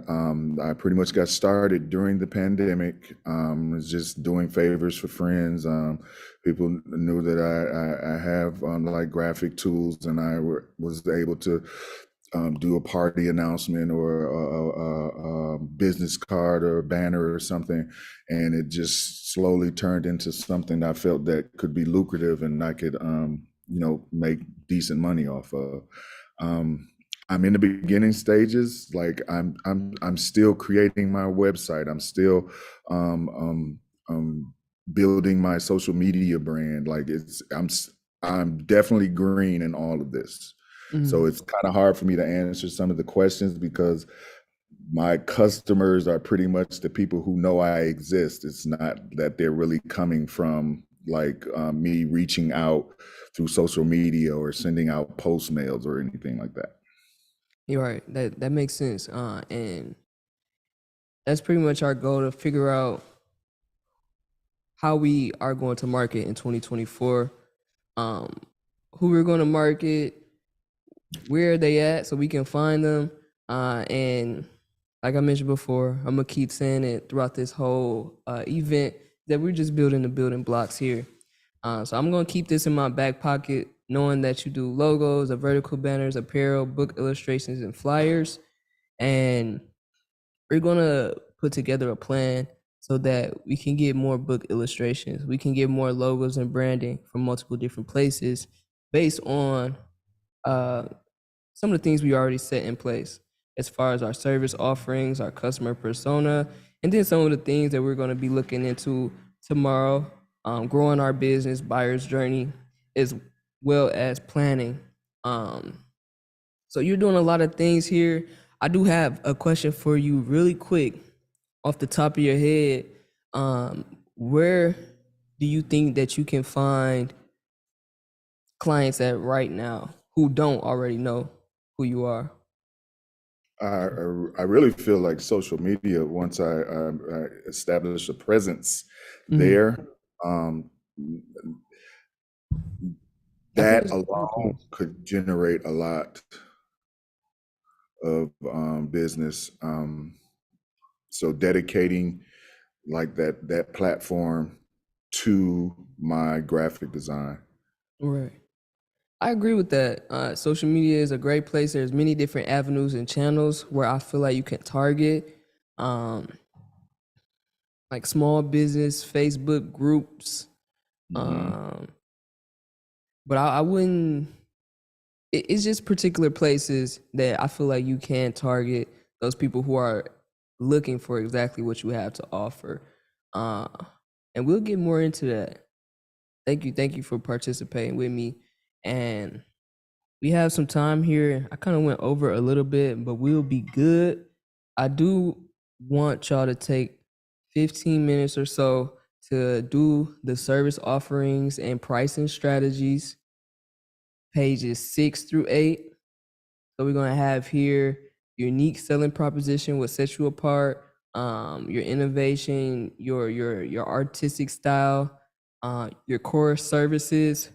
I pretty much got started during the pandemic. Was just doing favors for friends. People knew that I have like graphic tools, and was able to do a party announcement or a business card or a banner or something, and it just slowly turned into something I felt that could be lucrative and I could make decent money off of. I'm in the beginning stages. Like I'm still creating my website. I'm still building my social media brand. Like I'm definitely green in all of this. Mhm. So it's kind of hard for me to answer some of the questions because my customers are pretty much the people who know I exist. It's not that they're really coming from like me reaching out through social media or sending out post mails or anything like that. You're right. That makes sense. And that's pretty much our goal, to figure out how we are going to market in 2024, who we're going to market, where are they at, so we can find them. And like I mentioned before, I'm gonna keep saying it throughout this whole event, that we're just building the building blocks here. So I'm gonna keep this in my back pocket, knowing that you do logos, vertical banners, apparel, book illustrations, and flyers. And we're gonna put together a plan so that we can get more book illustrations. We can get more logos and branding from multiple different places based on uh, some of the things we already set in place, as far as our service offerings, our customer persona, and then some of the things that we're going to be looking into tomorrow, growing our business, buyer's journey, as well as planning. So you're doing a lot of things here. I do have a question for you really quick off the top of your head. Where do you think that you can find clients at right now who don't already know who you are? I really feel like social media, once I establish a presence there, that alone could generate a lot of business. So dedicating like that platform to my graphic design. Right. I agree with that. Social media is a great place. There's many different avenues and channels where I feel like you can target, like small business, Facebook groups. But I wouldn't. It's just particular places that I feel like you can target those people who are looking for exactly what you have to offer. And we'll get more into that. Thank you for participating with me. And we have some time here. I kind of went over a little bit, but we'll be good. I do want y'all to take 15 minutes or so to do the service offerings and pricing strategies, pages 6 through 8. So we're gonna have here your unique selling proposition, what sets you apart, your innovation, your artistic style, your core services.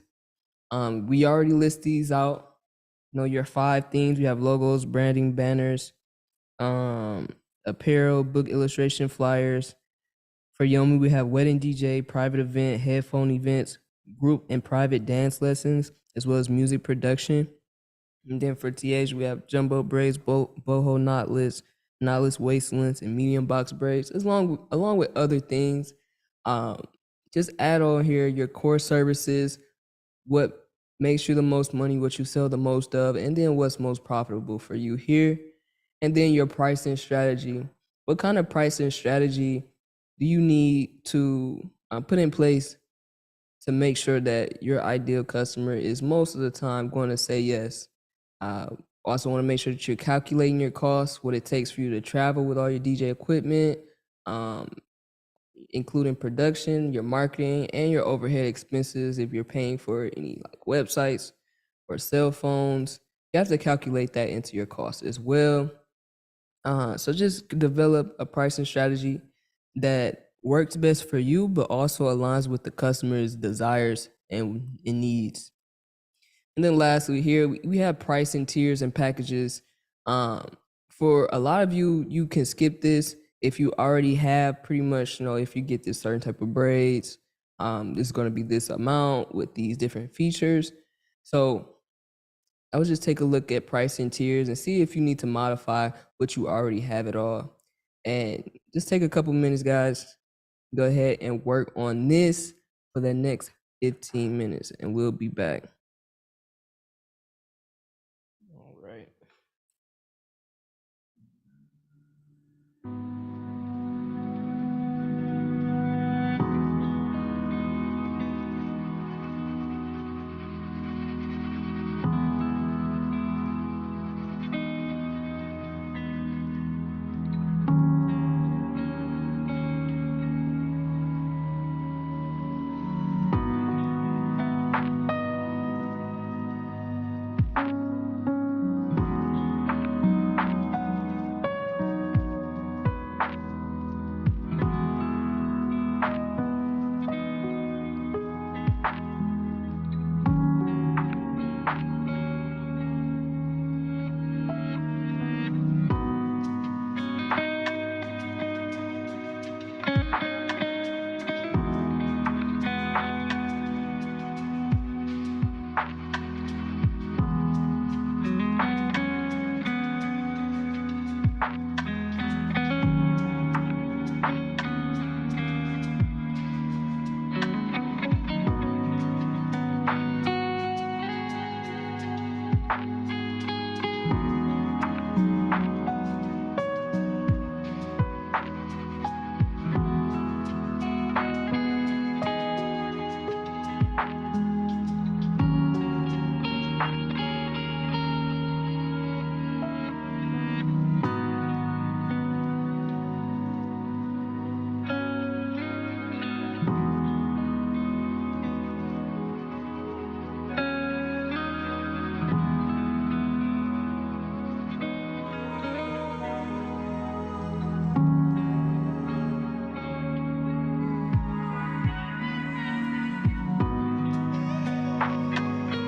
We already list these out. You know, your 5 things. We have logos, branding, banners, apparel, book illustration, flyers. For Yomi, we have wedding DJ, private event, headphone events, group and private dance lessons, as well as music production. And then for TH, we have jumbo braids, boho knotless waistlets, and medium box braids, along with other things. Just add on here your core services, what makes you the most money, what you sell the most of, and then what's most profitable for you here. And then your pricing strategy. What kind of pricing strategy do you need to put in place to make sure that your ideal customer is most of the time going to say yes? Also want to make sure that you're calculating your costs, what it takes for you to travel with all your DJ equipment, including production, your marketing, and your overhead expenses. If you're paying for any like websites or cell phones, you have to calculate that into your costs as well. So just develop a pricing strategy that works best for you, but also aligns with the customer's desires and needs. And then lastly, here we have pricing tiers and packages. For a lot of you, you can skip this if you already have pretty much, you know, if you get this certain type of braids, this is going to be this amount with these different features. So I would just take a look at pricing tiers and see if you need to modify what you already have it all. And just take a couple minutes, guys. Go ahead and work on this for the next 15 minutes, and we'll be back. All right.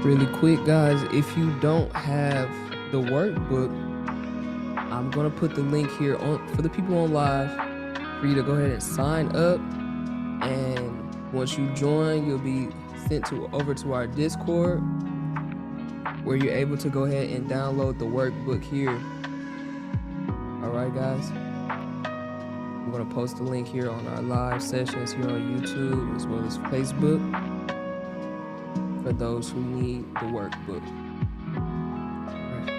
Really quick, guys, if you don't have the workbook, I'm gonna put the link here on for the people on live for you to go ahead and sign up. And once you join, you'll be sent over to our Discord, where you're able to go ahead and download the workbook here. All right, guys. I'm gonna post the link here on our live sessions here on YouTube as well as Facebook for those who need the workbook. All right.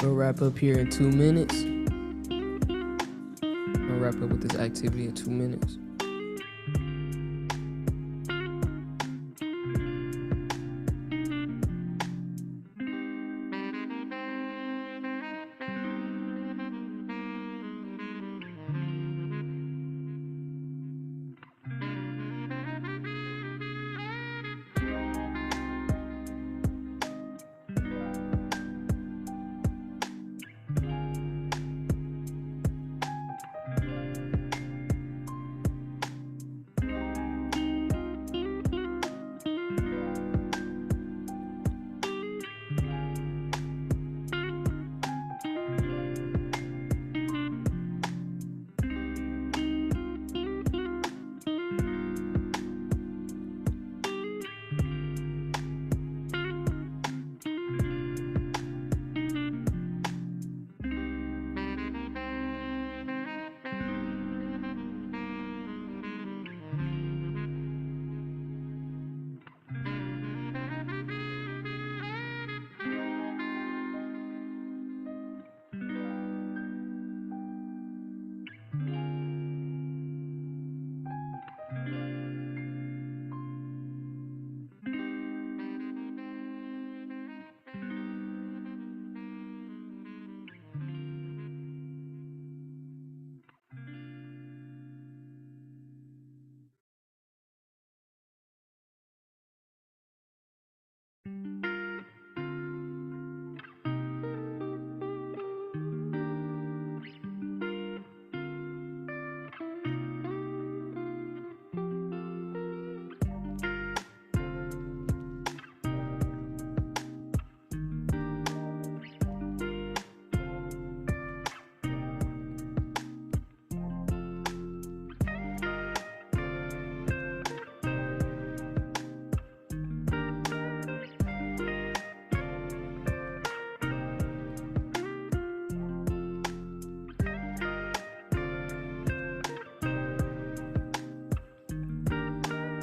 We'll wrap up here in 2 minutes. I'll wrap up with this activity in 2 minutes.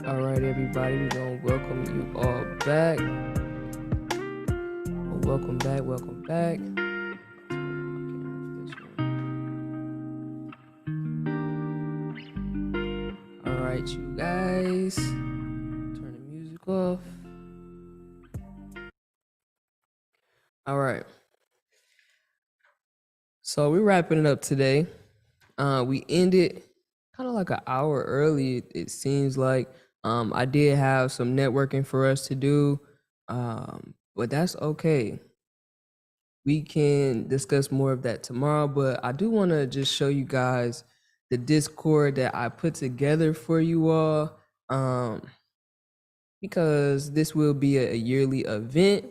All right, everybody, we're gonna welcome you all back. Welcome back, welcome back. All right, you guys, turn the music off. All right. So we're wrapping it up today. We ended kind of like an hour early, it seems like. I did have some networking for us to do, but that's okay. We can discuss more of that tomorrow, but I do want to just show you guys the Discord that I put together for you all, because this will be a yearly event,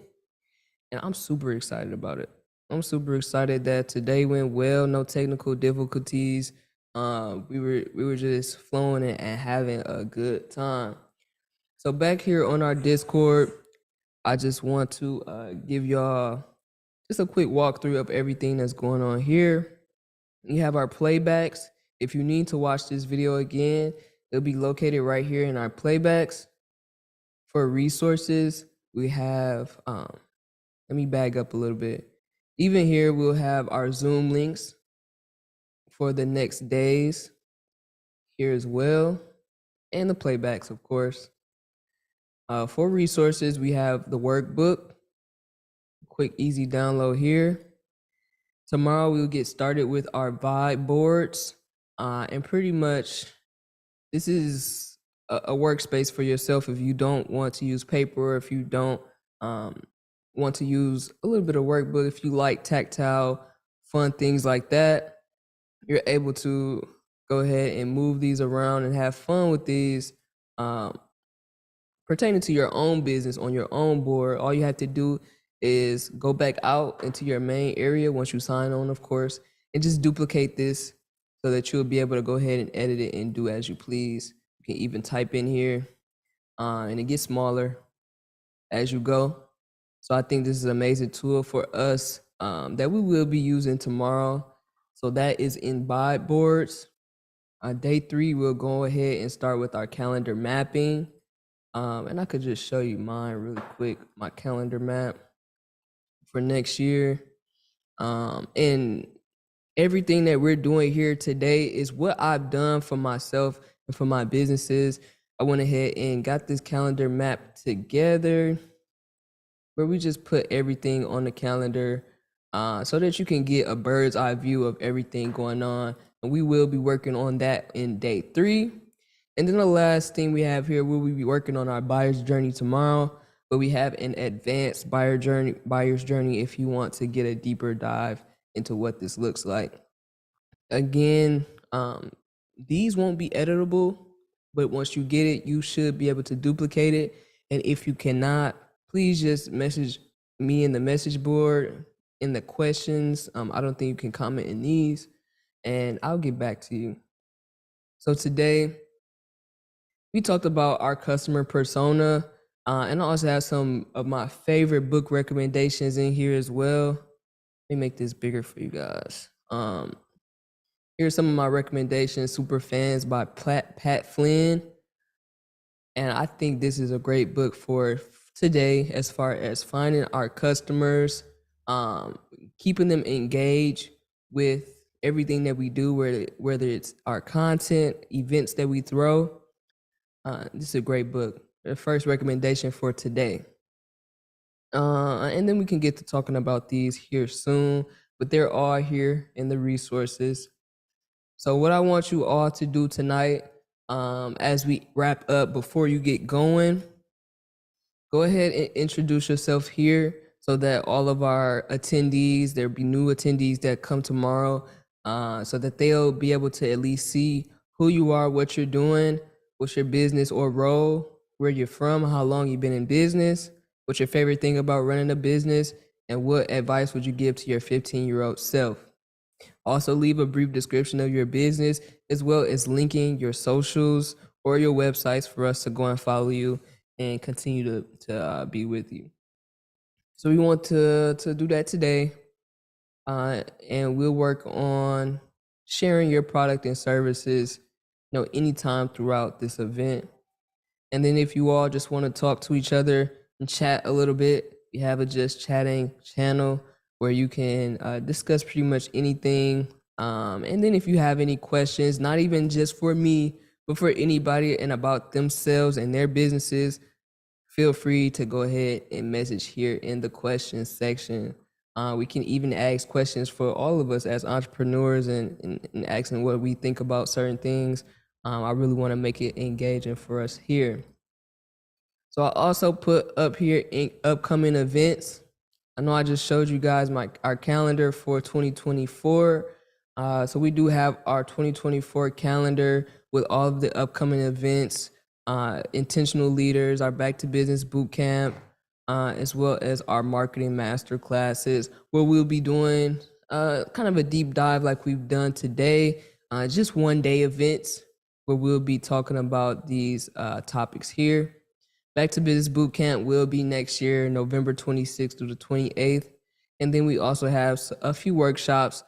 and I'm super excited about it. I'm super excited that today went well, no technical difficulties. We were just flowing and having a good time. So back here on our Discord, I just want to give y'all just a quick walkthrough of everything that's going on here. We have our playbacks. If you need to watch this video again, it'll be located right here in our playbacks. For resources, we have, let me back up a little bit. Even here, we'll have our Zoom links for the next days here as well, and the playbacks, of course. For resources, we have the workbook, quick, easy download here. Tomorrow, we'll get started with our vibe boards, and pretty much this is a workspace for yourself if you don't want to use paper, or if you don't want to use a little bit of workbook, if you like tactile, fun things like that, you're able to go ahead and move these around and have fun with these pertaining to your own business on your own board. All you have to do is go back out into your main area once you sign on, of course, and just duplicate this so that you'll be able to go ahead and edit it and do as you please. You can even type in here and it gets smaller as you go. So I think this is an amazing tool for us that we will be using tomorrow. So that is in Vibe boards. Day 3, we'll go ahead and start with our calendar mapping. And I could just show you mine really quick, my calendar map for next year. And everything that we're doing here today is what I've done for myself and for my businesses. I went ahead and got this calendar map together where we just put everything on the calendar so that you can get a bird's eye view of everything going on. And we will be working on that in day 3. And then the last thing we have here, we'll be working on our buyer's journey tomorrow, but we have an advanced buyer's journey if you want to get a deeper dive into what this looks like. Again, these won't be editable, but once you get it, you should be able to duplicate it. And if you cannot, please just message me in the message board in the questions. I don't think you can comment in these, and I'll get back to you. So today, we talked about our customer persona, and I also have some of my favorite book recommendations in here as well. Let me make this bigger for you guys. Here's some of my recommendations: Super Fans by Pat Flynn. And I think this is a great book for today as far as finding our customers, keeping them engaged with everything that we do, whether it's our content, events that we throw. This is a great book. The first recommendation for today. And then we can get to talking about these here soon, but they're all here in the resources. So what I want you all to do tonight, as we wrap up, before you get going, go ahead and introduce yourself here so that all of our attendees, there'll be new attendees that come tomorrow, so that they'll be able to at least see who you are, what you're doing, what's your business or role, where you're from, how long you've been in business, what's your favorite thing about running a business, and what advice would you give to your 15-year-old self. Also, leave a brief description of your business, as well as linking your socials or your websites for us to go and follow you and continue to be with you. So we want to do that today, and we'll work on sharing your product and services, anytime throughout this event. And then if you all just want to talk to each other and chat a little bit, we have a Just Chatting channel where you can discuss pretty much anything. And then if you have any questions, not even just for me, but for anybody and about themselves and their businesses, feel free to go ahead and message here in the questions section. We can even ask questions for all of us as entrepreneurs and asking what we think about certain things. I really want to make it engaging for us here. So I also put up here upcoming events. I know I just showed you guys our calendar for 2024. So we do have our 2024 calendar with all of the upcoming events, intentional leaders, our Back2Business Bootcamp, as well as our marketing master classes, where we'll be doing kind of a deep dive like we've done today, just one-day events where we'll be talking about these topics here. Back2Business Bootcamp will be next year, November 26th through the 28th. And then we also have a few workshops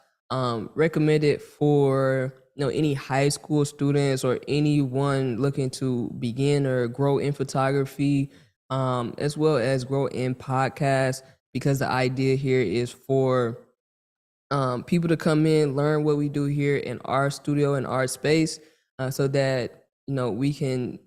recommended for any high school students or anyone looking to begin or grow in photography, as well as grow in podcasts, because the idea here is for people to come in, learn what we do here in our studio and our space, so that we can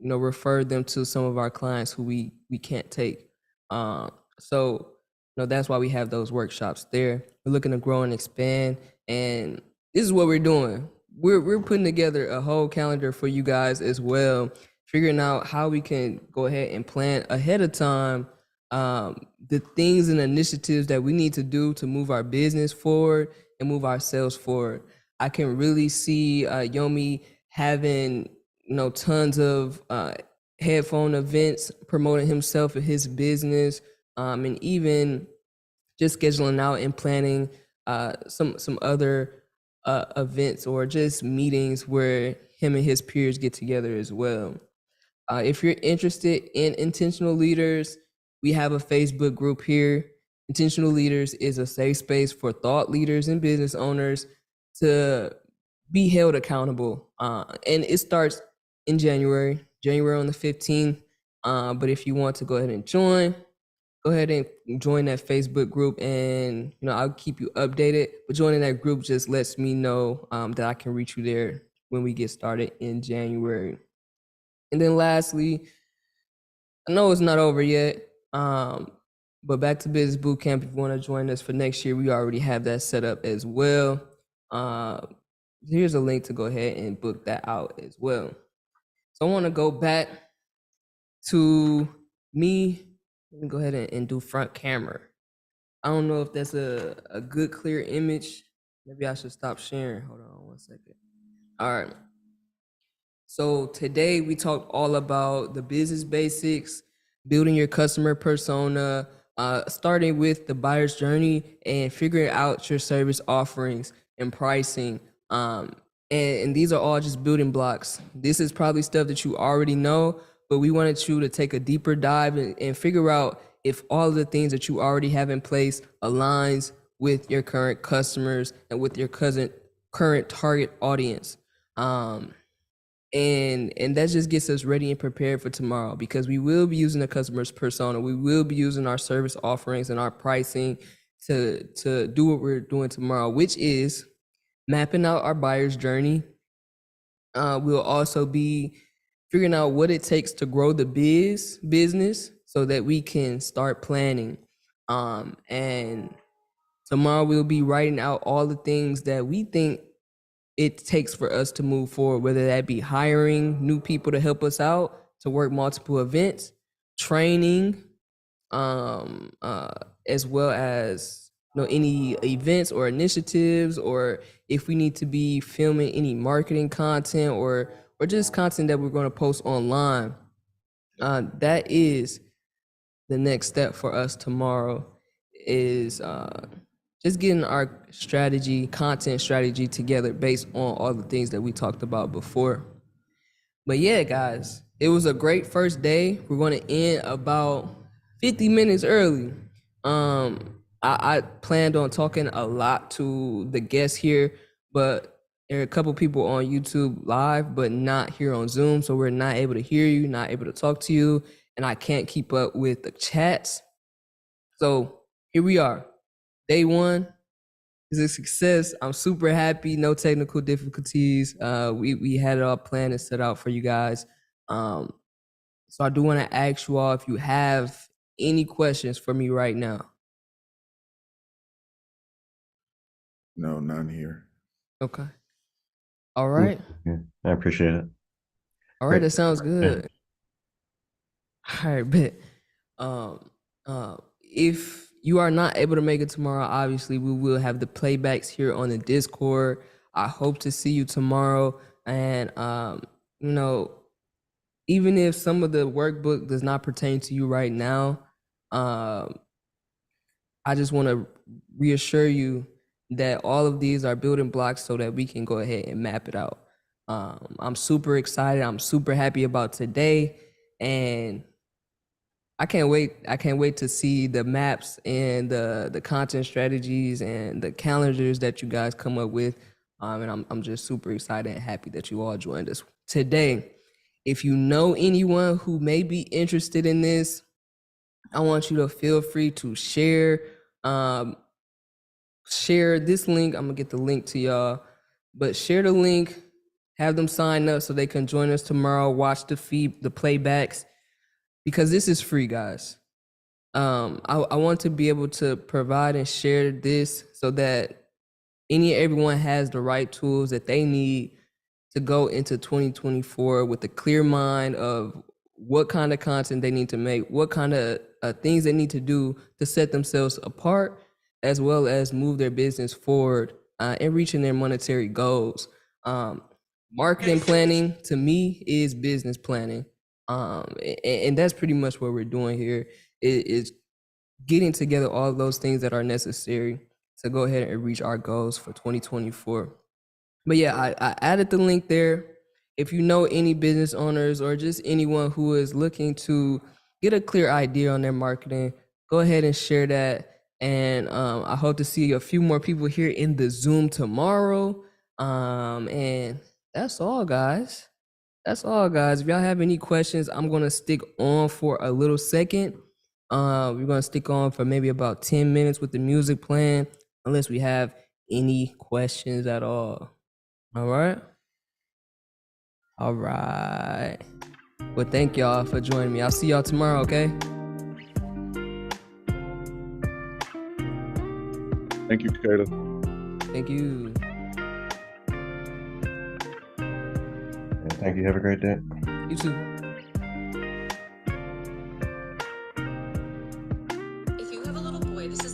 refer them to some of our clients who we can't take. So that's why we have those workshops there. We're looking to grow and expand, and this is what we're doing. we're putting together a whole calendar for you guys as well, figuring out how we can go ahead and plan ahead of time the things and initiatives that we need to do to move our business forward and move ourselves forward. I can really see Yomi having tons of headphone events, promoting himself and his business, and even just scheduling out and planning some other events or just meetings where him and his peers get together as well. If you're interested in Intentional Leaders, we have a Facebook group here. Intentional Leaders is a safe space for thought leaders and business owners to be held accountable. And it starts in January on the 15th. But if you want to go ahead and join, go ahead and join that Facebook group, and I'll keep you updated. But joining that group just lets me know that I can reach you there when we get started in January. And then lastly, I know it's not over yet, but Back to Business Bootcamp, if you want to join us for next year, we already have that set up as well. Here's a link to go ahead and book that out as well. So I want to go back to me. Let me go ahead and do front camera. I don't know if that's a good, clear image. Maybe I should stop sharing. Hold on 1 second. All right. So today we talked all about the business basics, building your customer persona, starting with the buyer's journey and figuring out your service offerings and pricing. And these are all just building blocks. This is probably stuff that you already know, but we wanted you to take a deeper dive and figure out if all of the things that you already have in place aligns with your current customers and with your current target audience. And that just gets us ready and prepared for tomorrow, because we will be using the customer's persona. We will be using our service offerings and our pricing to do what we're doing tomorrow, which is mapping out our buyer's journey. We'll also be figuring out what it takes to grow the business so that we can start planning. And tomorrow we'll be writing out all the things that we think it takes for us to move forward, whether that be hiring new people to help us out to work multiple events, training, as well as any events or initiatives, or if we need to be filming any marketing content or just content that we're going to post online. That is the next step for us tomorrow, is just getting our content strategy together based on all the things that we talked about before. But yeah, guys, it was a great first day. We're going to end about 50 minutes early. I planned on talking a lot to the guests here, but there are a couple people on YouTube live, but not here on Zoom. So we're not able to hear you, not able to talk to you, and I can't keep up with the chats. So here we are. Day one is a success. I'm super happy. No technical difficulties. We had it all planned and set out for you guys. So I do want to ask you all if you have any questions for me right now. No, none here. Okay. All right. Yeah, I appreciate it. All right. Great. That sounds good. All right, bet. If you are not able to make it tomorrow, obviously we will have the playbacks here on the Discord. I hope to see you tomorrow. And even if some of the workbook does not pertain to you right now, I just want to reassure you that all of these are building blocks so that we can go ahead and map it out. I'm super excited. I'm super happy about today, and I can't wait. I can't wait to see the maps and the content strategies and the calendars that you guys come up with. And I'm just super excited and happy that you all joined us today. If you know anyone who may be interested in this, I want you to feel free to share this link. I'm gonna get the link to y'all, but share the link, have them sign up so they can join us tomorrow, watch the playbacks, because this is free, guys. I want to be able to provide and share this so that everyone has the right tools that they need to go into 2024 with a clear mind of what kind of content they need to make, what kind of things they need to do to set themselves apart, as well as move their business forward and reaching their monetary goals. Marketing planning to me is business planning. And that's pretty much what we're doing here is getting together all of those things that are necessary to go ahead and reach our goals for 2024. But yeah, I added the link there. If you know any business owners or just anyone who is looking to get a clear idea on their marketing, go ahead and share that. And I hope to see a few more people here in the Zoom tomorrow. And that's all, guys. That's all, guys. If y'all have any questions, I'm going to stick on for a little second. We're going to stick on for maybe about 10 minutes with the music playing, unless we have any questions at all. All right. All right. Well, thank y'all for joining me. I'll see y'all tomorrow, okay? Thank you, Caleb. Thank you. And thank you. Have a great day. You too. If you have a little boy, this is